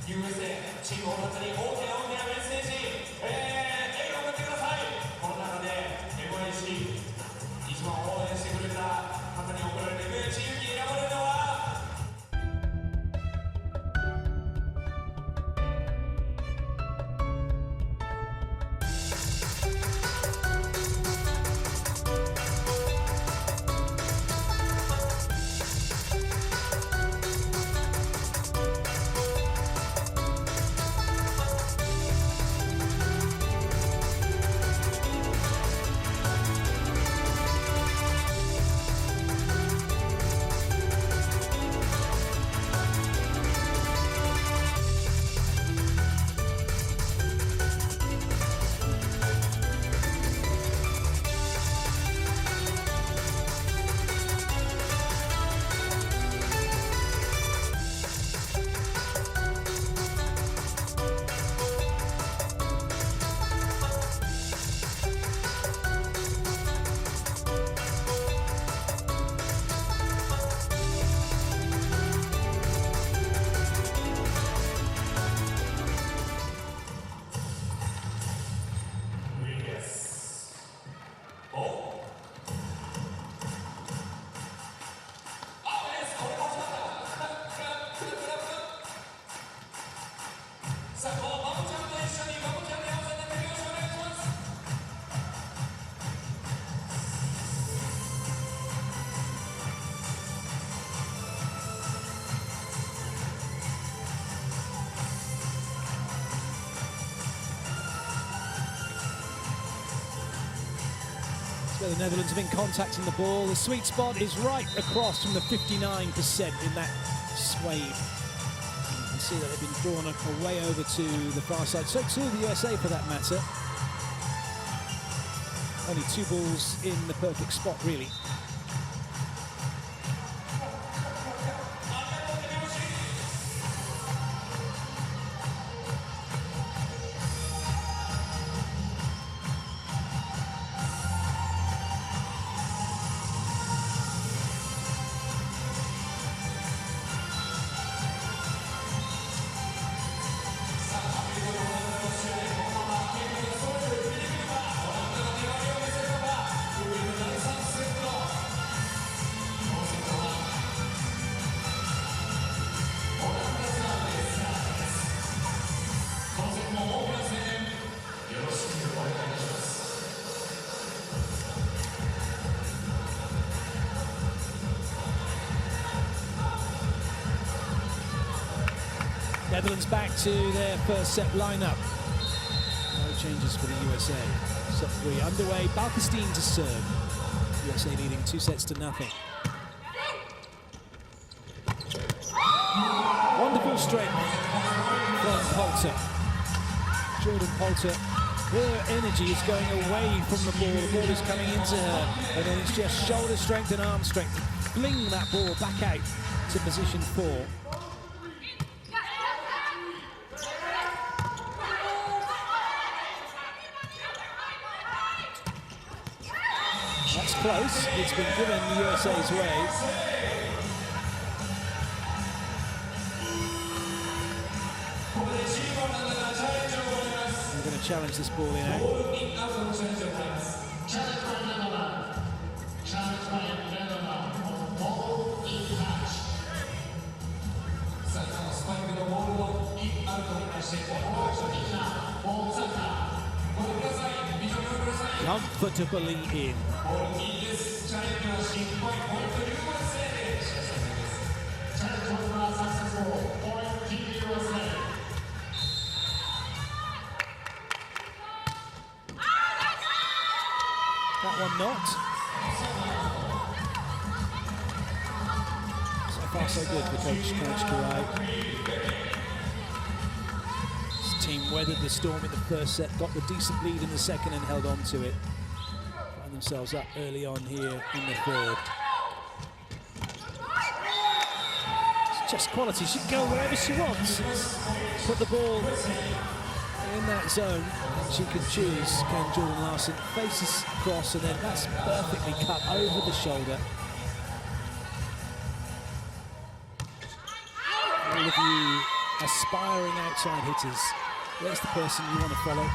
USA チームを本当にプレッシャー So the Netherlands have been contacting the ball. The sweet spot is right across from the 59% in that sway. You can see that they've been drawn away over to the far side. So too the USA for that matter. Only 2 balls in the perfect spot, really. Netherlands back to their first set lineup. No changes for the USA. Set 3 underway. Balkestein to serve. USA leading 2-0. Wonderful strength from Poulter. Jordan Poulter. Her energy is going away from the ball. The ball is coming into her. And then it's just shoulder strength and arm strength to fling that ball back out to position 4. That's close. It's been given the USA's way. We're going to challenge this ball in out. Comfortably in. That one not. So far so good for Coach Kurai. His team weathered the storm in the first set, got the decent lead in the second and held on to it. Find themselves up early on here in the third. It's just quality. She can go wherever she wants. Put the ball in that zone. She can choose. Can Jordan Larson faces across, and then that's perfectly cut over the shoulder. All of you aspiring outside hitters, there's the person you want to follow.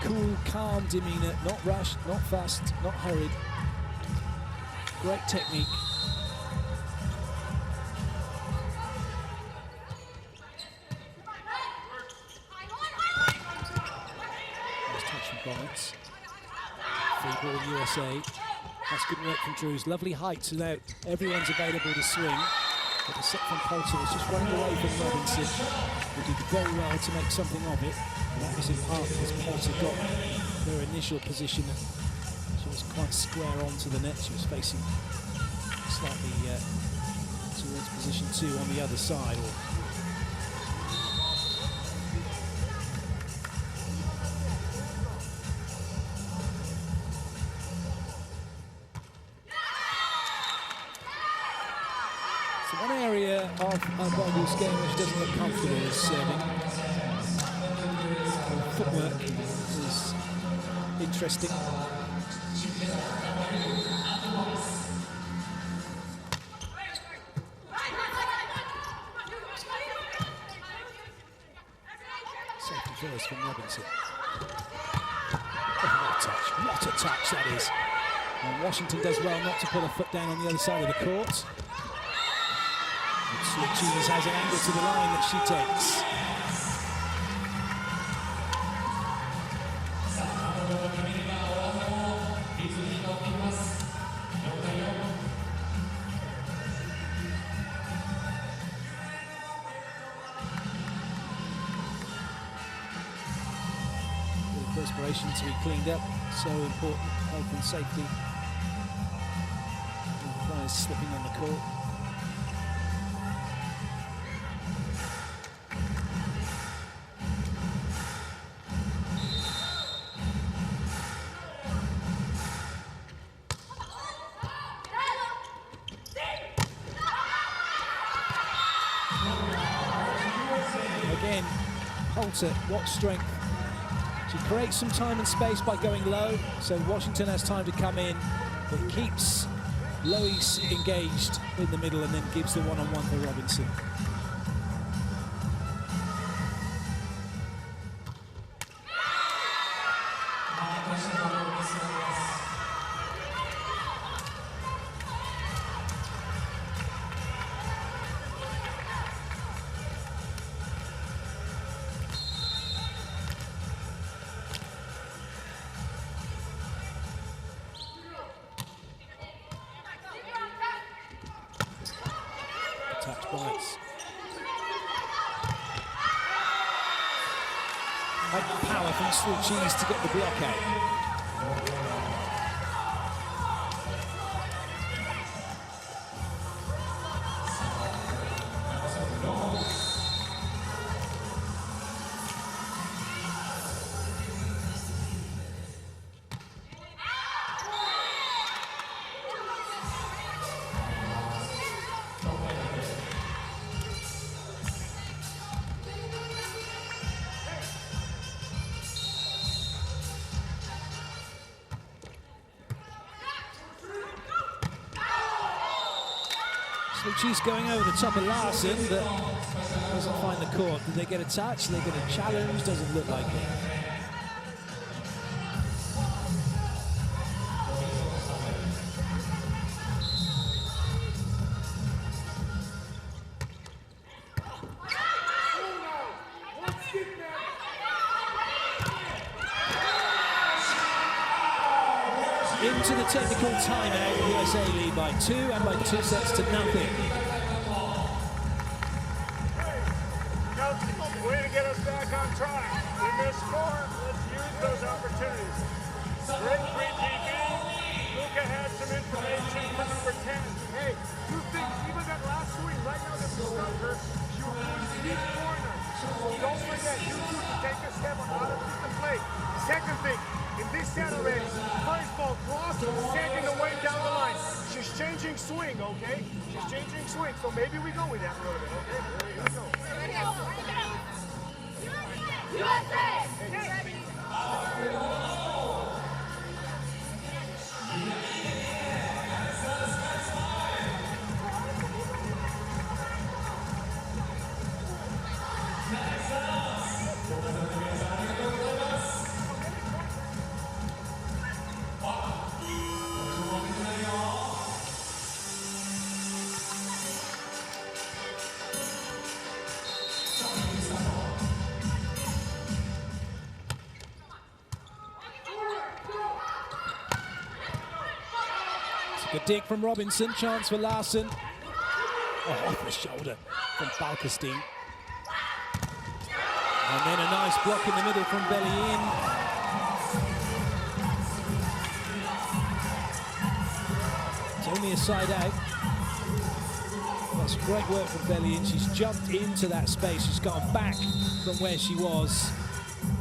Cool, calm demeanor, not rushed, not fast, not hurried. Great technique. Free ball USA. That's good work from Drews. Lovely height, so now everyone's available to swing. But the set from Poulter was just running away from Robinson, who did very well to make something of it. And that was in part because Poulter got her initial position. She was quite square onto the net. She was facing slightly towards position 2 on the other side. One area of Volleyball's game which doesn't look comfortable is serving. Footwork is interesting. Safety first from Robinson. Oh, what a touch that is. And Washington does well not to put a foot down on the other side of the court. Cheese has an angle to the line that she takes. Perspiration to be cleaned up. So important, health and safety. The players slipping on the court. Again, Holter, what strength. She creates some time and space by going low, so Washington has time to come in, but keeps Lois engaged in the middle and then gives the one-on-one to Robinson. Touch points. Like power from Sluchis to get the block out. Sluchis going over the top of Larson, but doesn't find the court. Did they get a touch? Did they get a challenge? Doesn't look like it. Into the technical timeout, USA lead by 2 and by 2 sets to nothing. Way to get us back on track. We missed 4. Let's use those opportunities. Great 3DB. Luca had some information for number 10. Hey, two things. Even that last swing, right now that we stuck her, she was doing deep corner. Don't forget, you two to take a step on how to pick the play. Second thing, in this set already, first ball cross, second away down the line. She's changing swing, okay? She's changing swing, so maybe we go with that a little bit, okay? Here we go. Good dig from Robinson, chance for Larson. Oh, off the shoulder from Balkestein. And then a nice block in the middle from Belliin. It's only a side out. That's great work from Belliin. She's jumped into that space. She's gone back from where she was.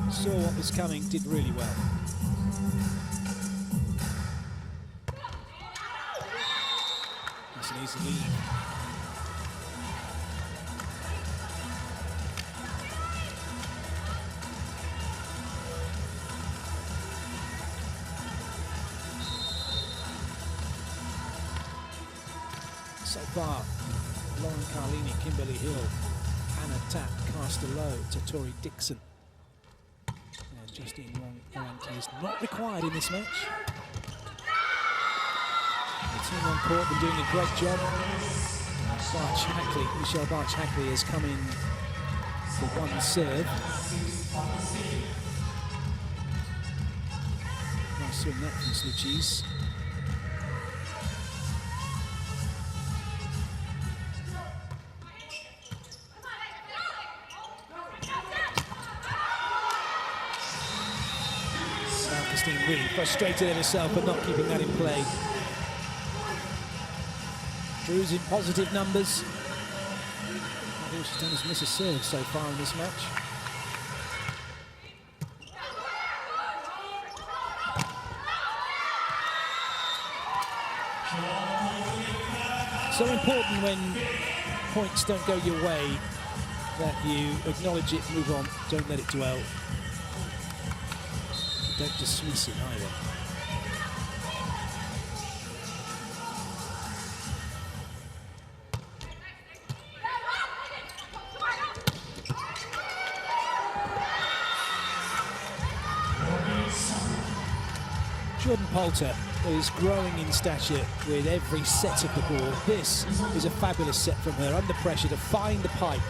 Saw what was coming, did really well. That's an easy lead. So far, Lauren Carlini, Kimberly Hill, Anna Tapp, Caster Lowe, Tori Dixon. And Justine Wong is not required in this match. The team on court been doing a great job. Michelle Barch-Hackley has come in for one serve. Nice swing that from Sluchis. Balkestein really frustrated at herself but not keeping that in play. Drews in positive numbers. All she's done is miss a serve so far in this match. So important when points don't go your way that you acknowledge it, move on, don't let it dwell. Don't dismiss it either. Jordan Poulter is growing in stature with every set of the ball. This is a fabulous set from her, under pressure to find the pipe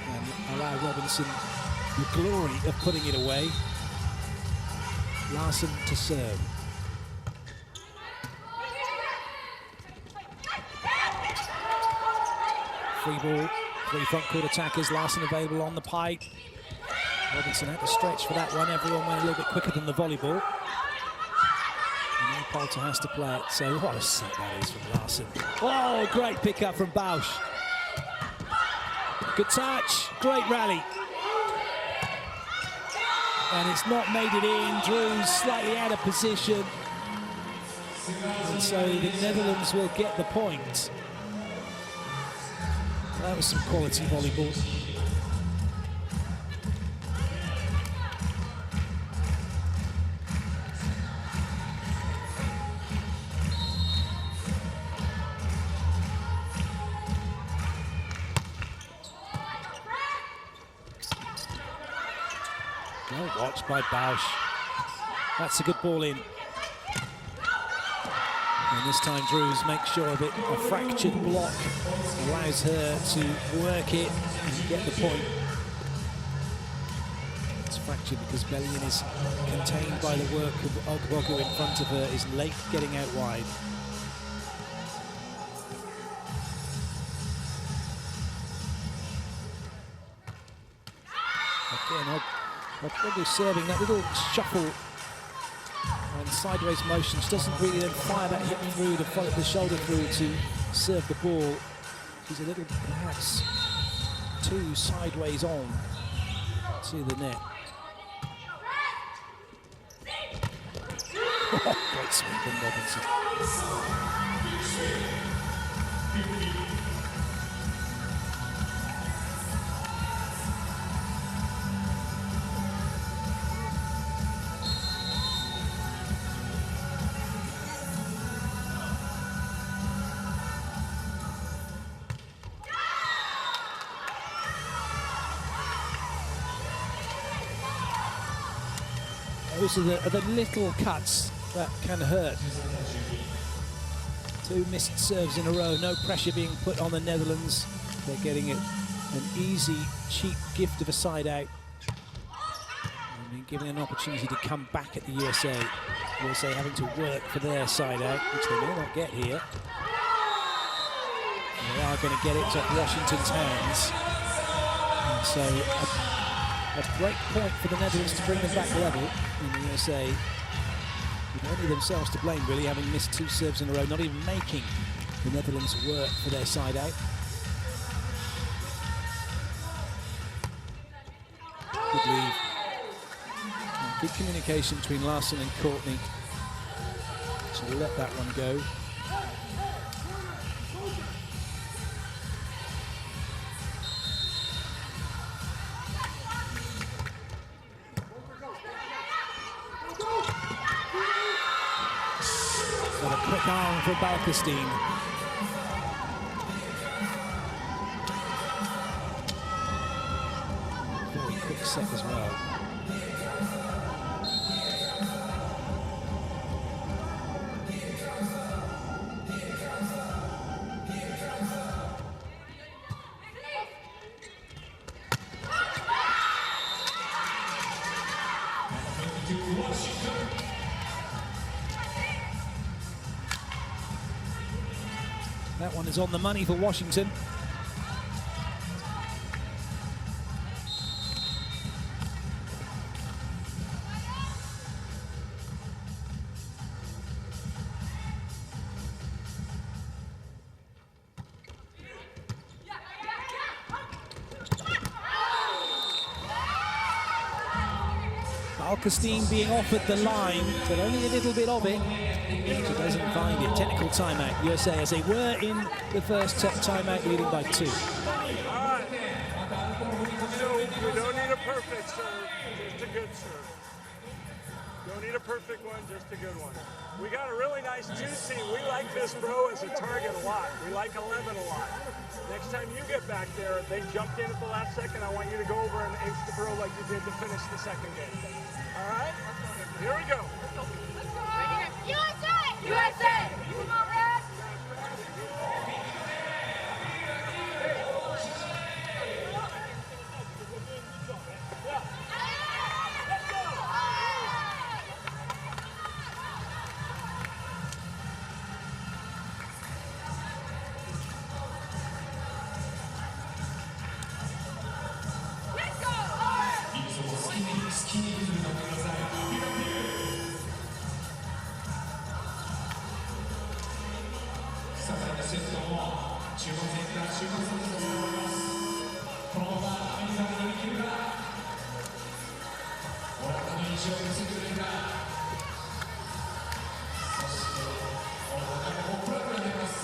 and allow Robinson the glory of putting it away. Larson to serve. Free ball, 3 front court attackers, Larson available on the pipe. Robinson had to stretch for that one. Everyone went a little bit quicker than the volleyball. And now Poulter has to play it. So what a set that is from Larson. Oh, great pickup from Bausch. Good touch, great rally. And it's not made it in. Drews slightly out of position. And so the Netherlands will get the point. That was some quality volleyball. Well watched by Bausch. That's a good ball in. And this time Drews makes sure of it. A fractured block allows her to work it and get the point. It's fractured because Bellion is contained by the work of Ogbogu in front of her, is late getting out wide. Again, Ogbogu serving that little shuffle and sideways motion. She doesn't really then fire that hip through to follow the shoulder through to serve the ball. She's a little, perhaps, too sideways on to the net. Great sweep from Robinson. Those are the little cuts that can hurt. 2 missed serves in a row, no pressure being put on the Netherlands. They're getting an easy, cheap gift of a side out. I mean, given an opportunity to come back at the USA. USA having to work for their side out, which they may not get here. And they are going to get it to Washington's hands. And so a break point for the Netherlands to bring them back level in the USA. With only themselves to blame, really, having missed 2 serves in a row, not even making the Netherlands work for their side out. Good lead. And good communication between Larson and Courtney to let that one go. Got a quick arm for Balkestein. Very quick set as well. That one is on the money for Washington. Balkestein being offered the line, but only a little bit of it. She doesn't find it. Technical timeout, USA, as they were in the first timeout, leading by 2. All right. So we don't need a perfect serve, just a good serve. Don't need a perfect one, just a good one. We got a really nice 2-seam. We like this bro as a target a lot. We like 11 a lot. Next time you get back there, they jumped in at the last second. I want you to go over and ace the bro like you did to finish the second game. All right? Here we go. USA! USA! Come on, Red!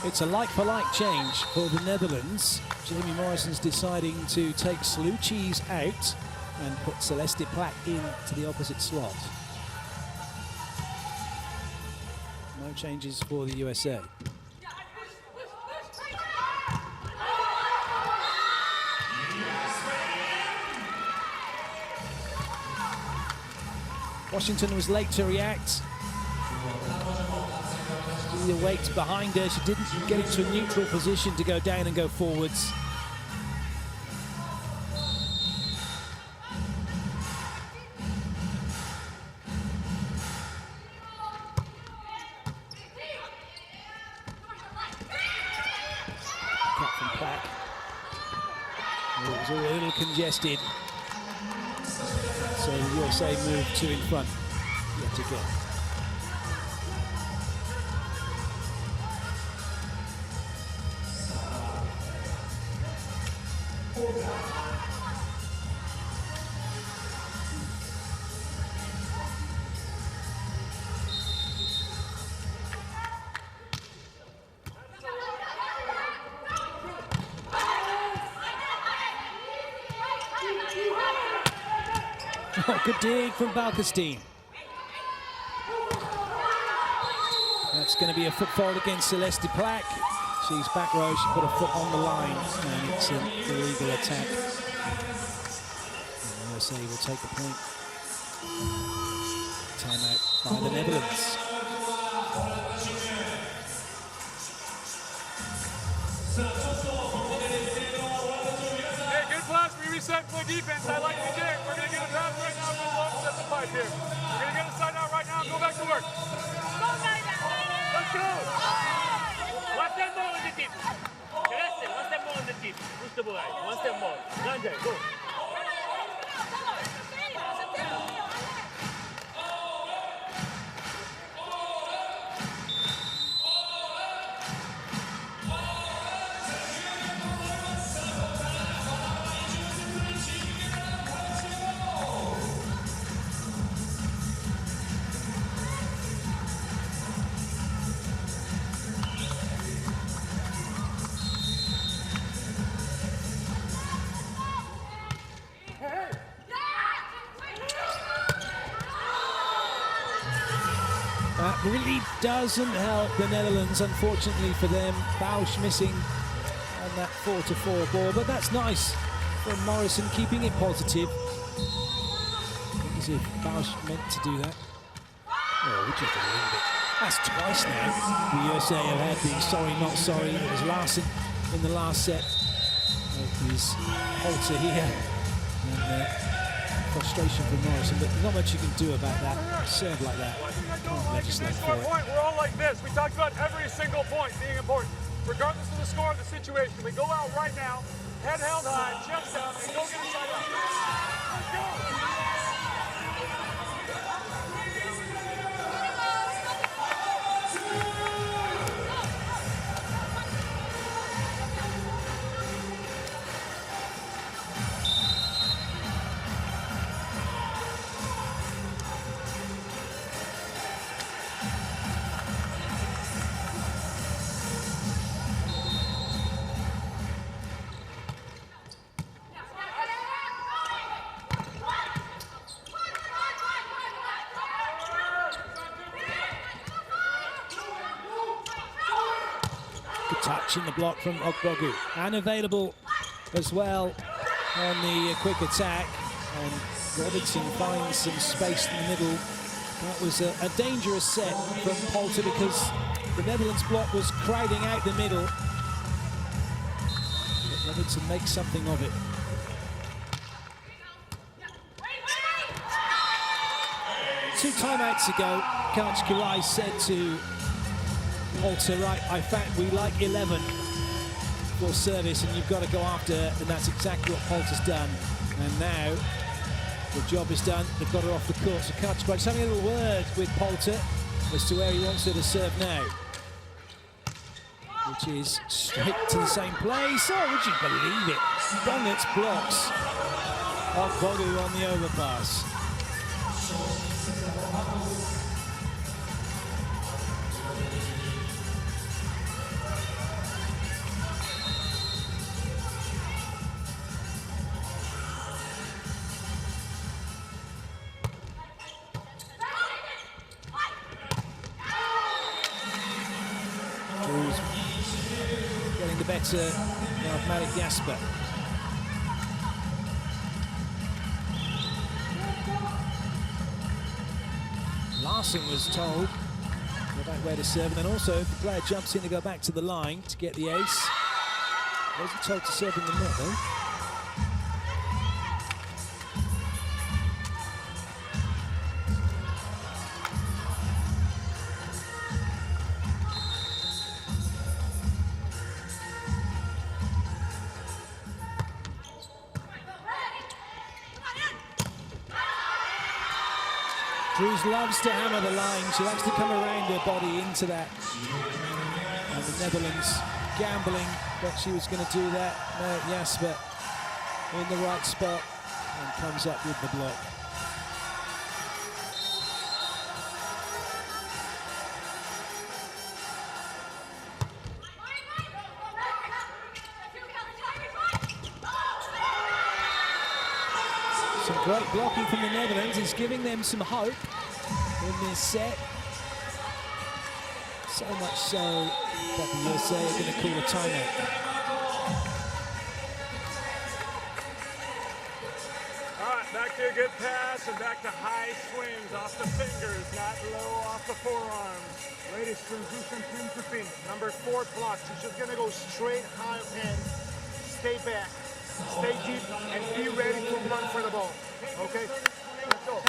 It's a like-for-like change for the Netherlands. Jamie Morrison's deciding to take Slucci's out and put Celeste Plack into the opposite slot. No changes for the USA. Washington was late to react. The weight behind her, she didn't get into a neutral position to go down and go forwards. Cut from Plack. It was all a little congested. So the USA moved 2 in front yet again. Oh, good dig from Balkestein. That's going to be a foot fault against Celeste Plack. She's back row, she put a foot on the line, and it's an illegal attack. And the USA will take the point. Timeout by the Netherlands. Hey, good pass. We reset for defense. I like the game. We're going to get a pass right now. We're going to set the pipe here. We're going to get a side out right now and go back to work. Let's go. One step more on the tip. Celeste, one step more on the tip. Push the ball right. One step more. Ganja, go. That really doesn't help the Netherlands, unfortunately for them. Bausch missing on that 4-4 ball, but that's nice from Morrison, keeping it positive. As if Bausch meant to do that. Oh, we just believe it. That's twice now the USA have had the sorry, not sorry. It was Larson in the last set of his halter here. And, frustration from Morrison, but not much you can do about that. Serve like that. Can't legislate for it. We're all like this. We talked about every single point being important. Regardless of the score of the situation, we go out right now, head held high, chest out, and go get a side out. Let's go. Good touch in the block from Ogbogu. And available as well on the quick attack. And Robinson finds some space in the middle. That was a dangerous set from Poulter because the Netherlands block was crowding out the middle. But Robinson makes something of it. Two timeouts ago, Coach Kirai said to Poulter, right, I found we like 11 for service and you've got to go after, and that's exactly what Poulter's done. And now the job is done, they've got her off the court. So Coach Kirai having a little word with Poulter as to where he wants her to serve now. Which is straight to the same place. Oh, would you believe it? Bunnett's blocks. Ogbogu on the overpass. Getting the better of Malik Jasper. Larson was told go back where to serve, and then also if the player jumps in to go back to the line to get the ace. Wasn't told to serve in the net though. Drews loves to hammer the line. She likes to come around her body into that. And the Netherlands gambling that she was going to do that. No, Jasper in the right spot and comes up with the block. Some great blocking from the Netherlands is giving them some hope in this set. So much so that the USA are going to call a timeout. All right, back to a good pass and back to high swings off the fingers, not low off the forearms. Ladies, transition pin to pin. Number 4 block. She's just gonna go straight high hand. Stay back. Stay deep and be ready to run for the ball. Okay? Let's go.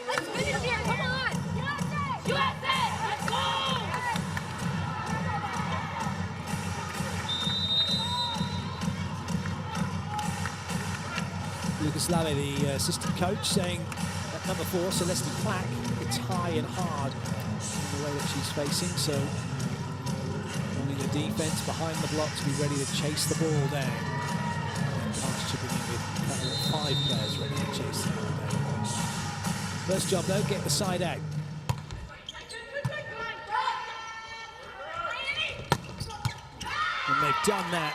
Let's finish here. Come on. USA! USA! Let's go! Lucas Lave, the assistant coach, saying at number 4, Celeste Clack, it's high and hard in the way that she's facing. So wanting the defense behind the block to be ready to chase the ball down. Chipping in with 5 players ready to chase the ball down. First job though, get the side out. And they've done that.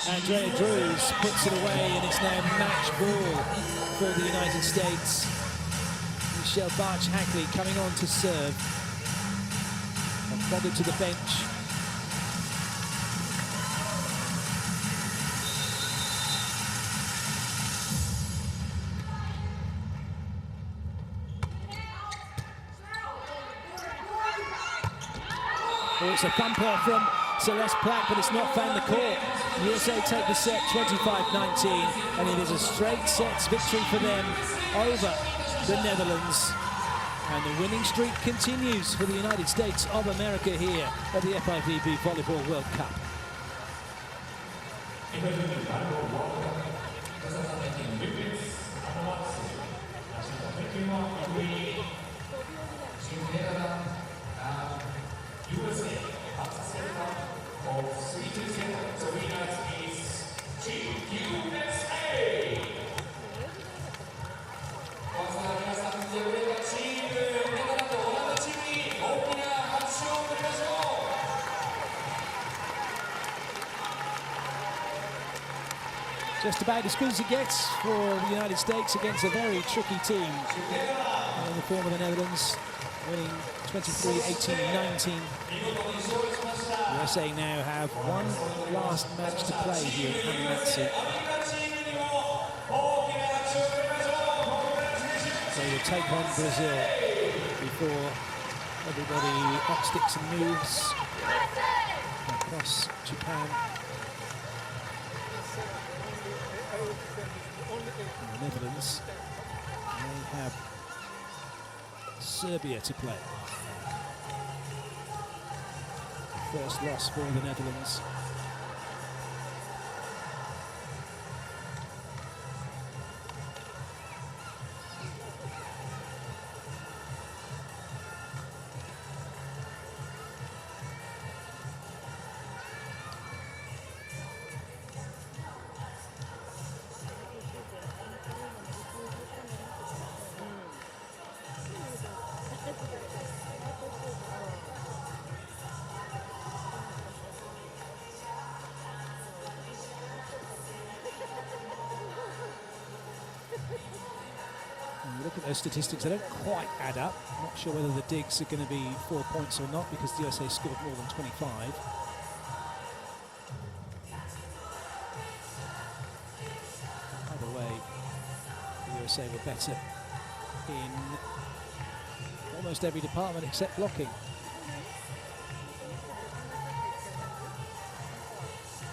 Andrea Drews puts it away and it's now match ball for the United States. Michelle Barch-Hackley coming on to serve. And followed to the bench. Oh, it's a thumper from Celeste Plack, but it's not found the court. USA take the set 25-19, and it is a straight sets victory for them over the Netherlands. And the winning streak continues for the United States of America here at the FIVB Volleyball World Cup. Just about as good as it gets for the United States against a very tricky team in the form of the Netherlands. winning 23-18-19. USA now have one last match to play here at Hamamatsu. They will take on Brazil before everybody up sticks and moves across Japan. And the Netherlands, they have Serbia to play. First loss for the Netherlands. Look at those statistics, they don't quite add up. I'm not sure whether the digs are going to be 4 points or not because the USA scored more than 25. Either way, the USA were better in almost every department except blocking.